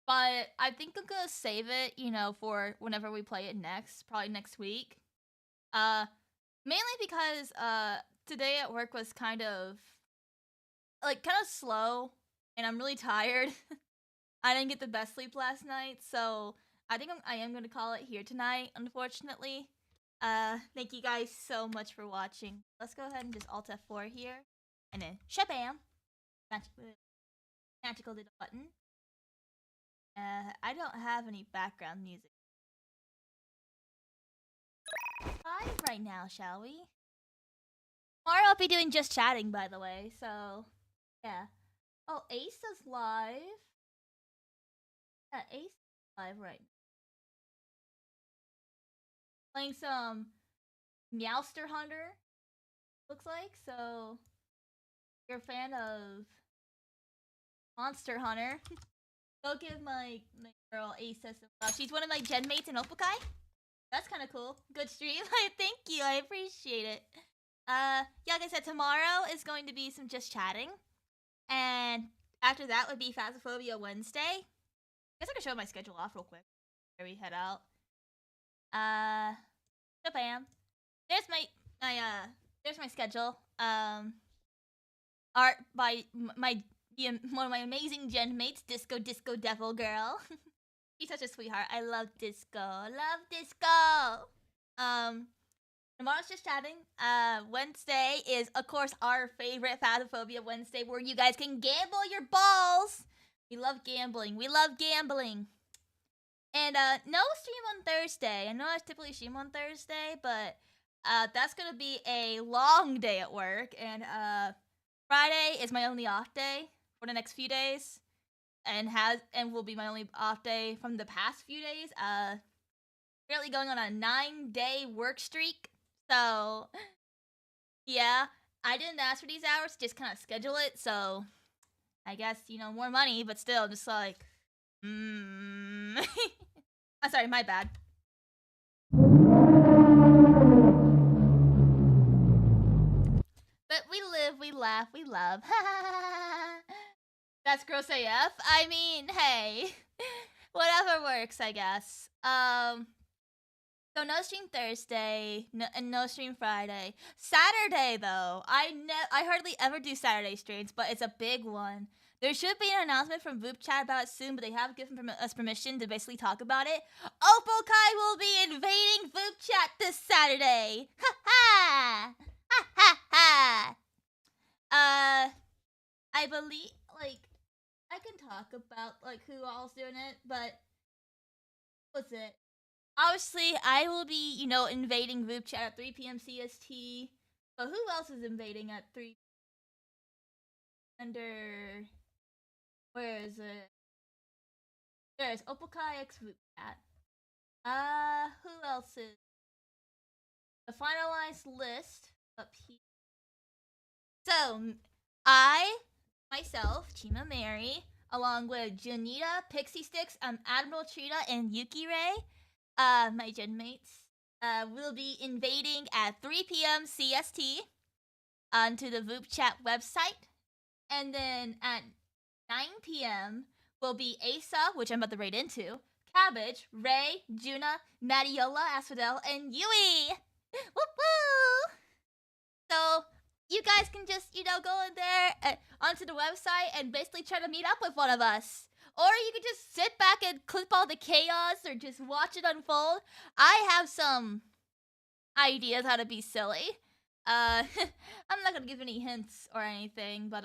but I think I'm gonna save it, you know, for whenever we play it next, probably next week. Mainly because today at work was kind of slow, and I'm really tired. I didn't get the best sleep last night, so I think I am gonna call it here tonight, unfortunately. Thank you guys so much for watching. Let's go ahead and just Alt F4 here, and then shabam! Magical little button. I don't have any background music. Live right now, shall we? Tomorrow I'll be doing just chatting, by the way, so yeah. Oh, Ace is live. Yeah, Ace live right now. Playing some Meowster Hunter, looks like. So, if you're a fan of Monster Hunter, go give my girl Ace some love. She's one of my gen mates in Opokai. That's kind of cool. Good stream. Thank you. I appreciate it. Yeah, like I said, tomorrow is going to be some just chatting. And after that would be Phasmophobia Wednesday. I guess I could show my schedule off real quick before we head out. Bam. There's my schedule. Art by one of my amazing gen mates, Disco Devil Girl. She's such a sweetheart. I love Disco. Love Disco. Tomorrow's just chatting. Wednesday is, of course, our favorite Phasmophobia Wednesday, where you guys can gamble your balls. We love gambling. We love gambling. And no stream on Thursday. I know I typically stream on Thursday, but that's gonna be a long day at work. And Friday is my only off day for the next few days, and will be my only off day from the past few days. Currently going on a 9-day work streak. So, yeah, I didn't ask for these hours, just kind of schedule it, so I guess, more money, but still, just like, I'm sorry, my bad. But we live, we laugh, we love. That's gross AF. I mean, hey, whatever works, I guess. So no stream Thursday, and no stream Friday. Saturday, though, I hardly ever do Saturday streams, but it's a big one. There should be an announcement from VOOP Chat about it soon, but they have given us permission to basically talk about it. Opokai will be invading VOOP Chat this Saturday. Ha ha! Ha ha ha! I believe, I can talk about, who all's doing it, but what's it? Obviously, I will be, invading VOOP Chat at 3 p.m. CST. But who else is invading at 3? Where is it? There's Opokai X VOOP Chat. Who else is? The finalized list up here. So, I, myself, Chima Mary, along with Janita, Pixie Sticks, Admiral Trina, and Yuki Ray, my gen mates, will be invading at 3 p.m. CST onto the VOOP Chat website. And then at 9 p.m. will be Asa, which I'm about to raid into, Cabbage, Ray, Juna, Madiola, Asphodel, and Yui! Woo woo! So, you guys can just, go in there onto the website and basically try to meet up with one of us. Or you can just sit back and clip all the chaos or just watch it unfold. I have some ideas how to be silly. I'm not gonna give any hints or anything, but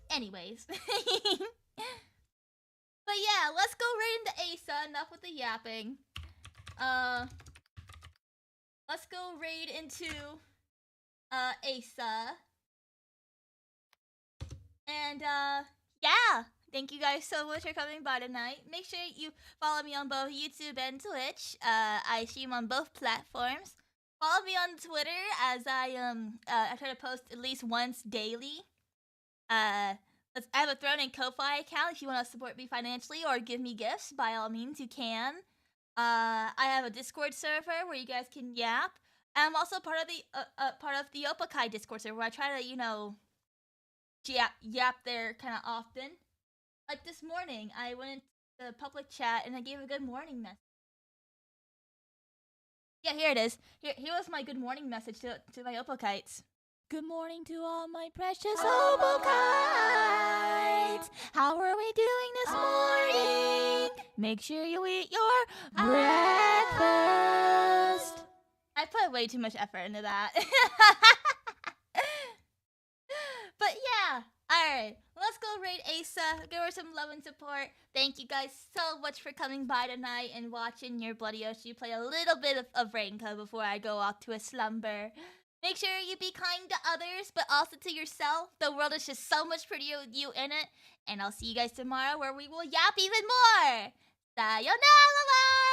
anyways. But yeah, let's go right into Asa. Enough with the yapping. Let's go raid into Asa. And yeah, thank you guys so much for coming by tonight. Make sure you follow me on both YouTube and Twitch. I stream on both platforms. Follow me on Twitter, as I try to post at least once daily. I have a Throne and Ko-Fi account if you want to support me financially or give me gifts. By all means, you can. I have a Discord server where you guys can yap. And I'm also part of the Opokai Discord server where I try to, yap there kind of often. Like this morning, I went into the public chat and I gave a good morning message. Yeah, here it is. Here was my good morning message to my Opokites. Good morning to all my precious Opokites. How are we doing this morning? Make sure you eat your breakfast. I put way too much effort into that. But yeah, alright, let's go raid Asa, give her some love and support. Thank you guys so much for coming by tonight and watching your Bloody Oshi play a little bit of RAINCODE before I go off to a slumber. Make sure you be kind to others, but also to yourself. The world is just so much prettier with you in it. And I'll see you guys tomorrow where we will yap even more. Sayonara!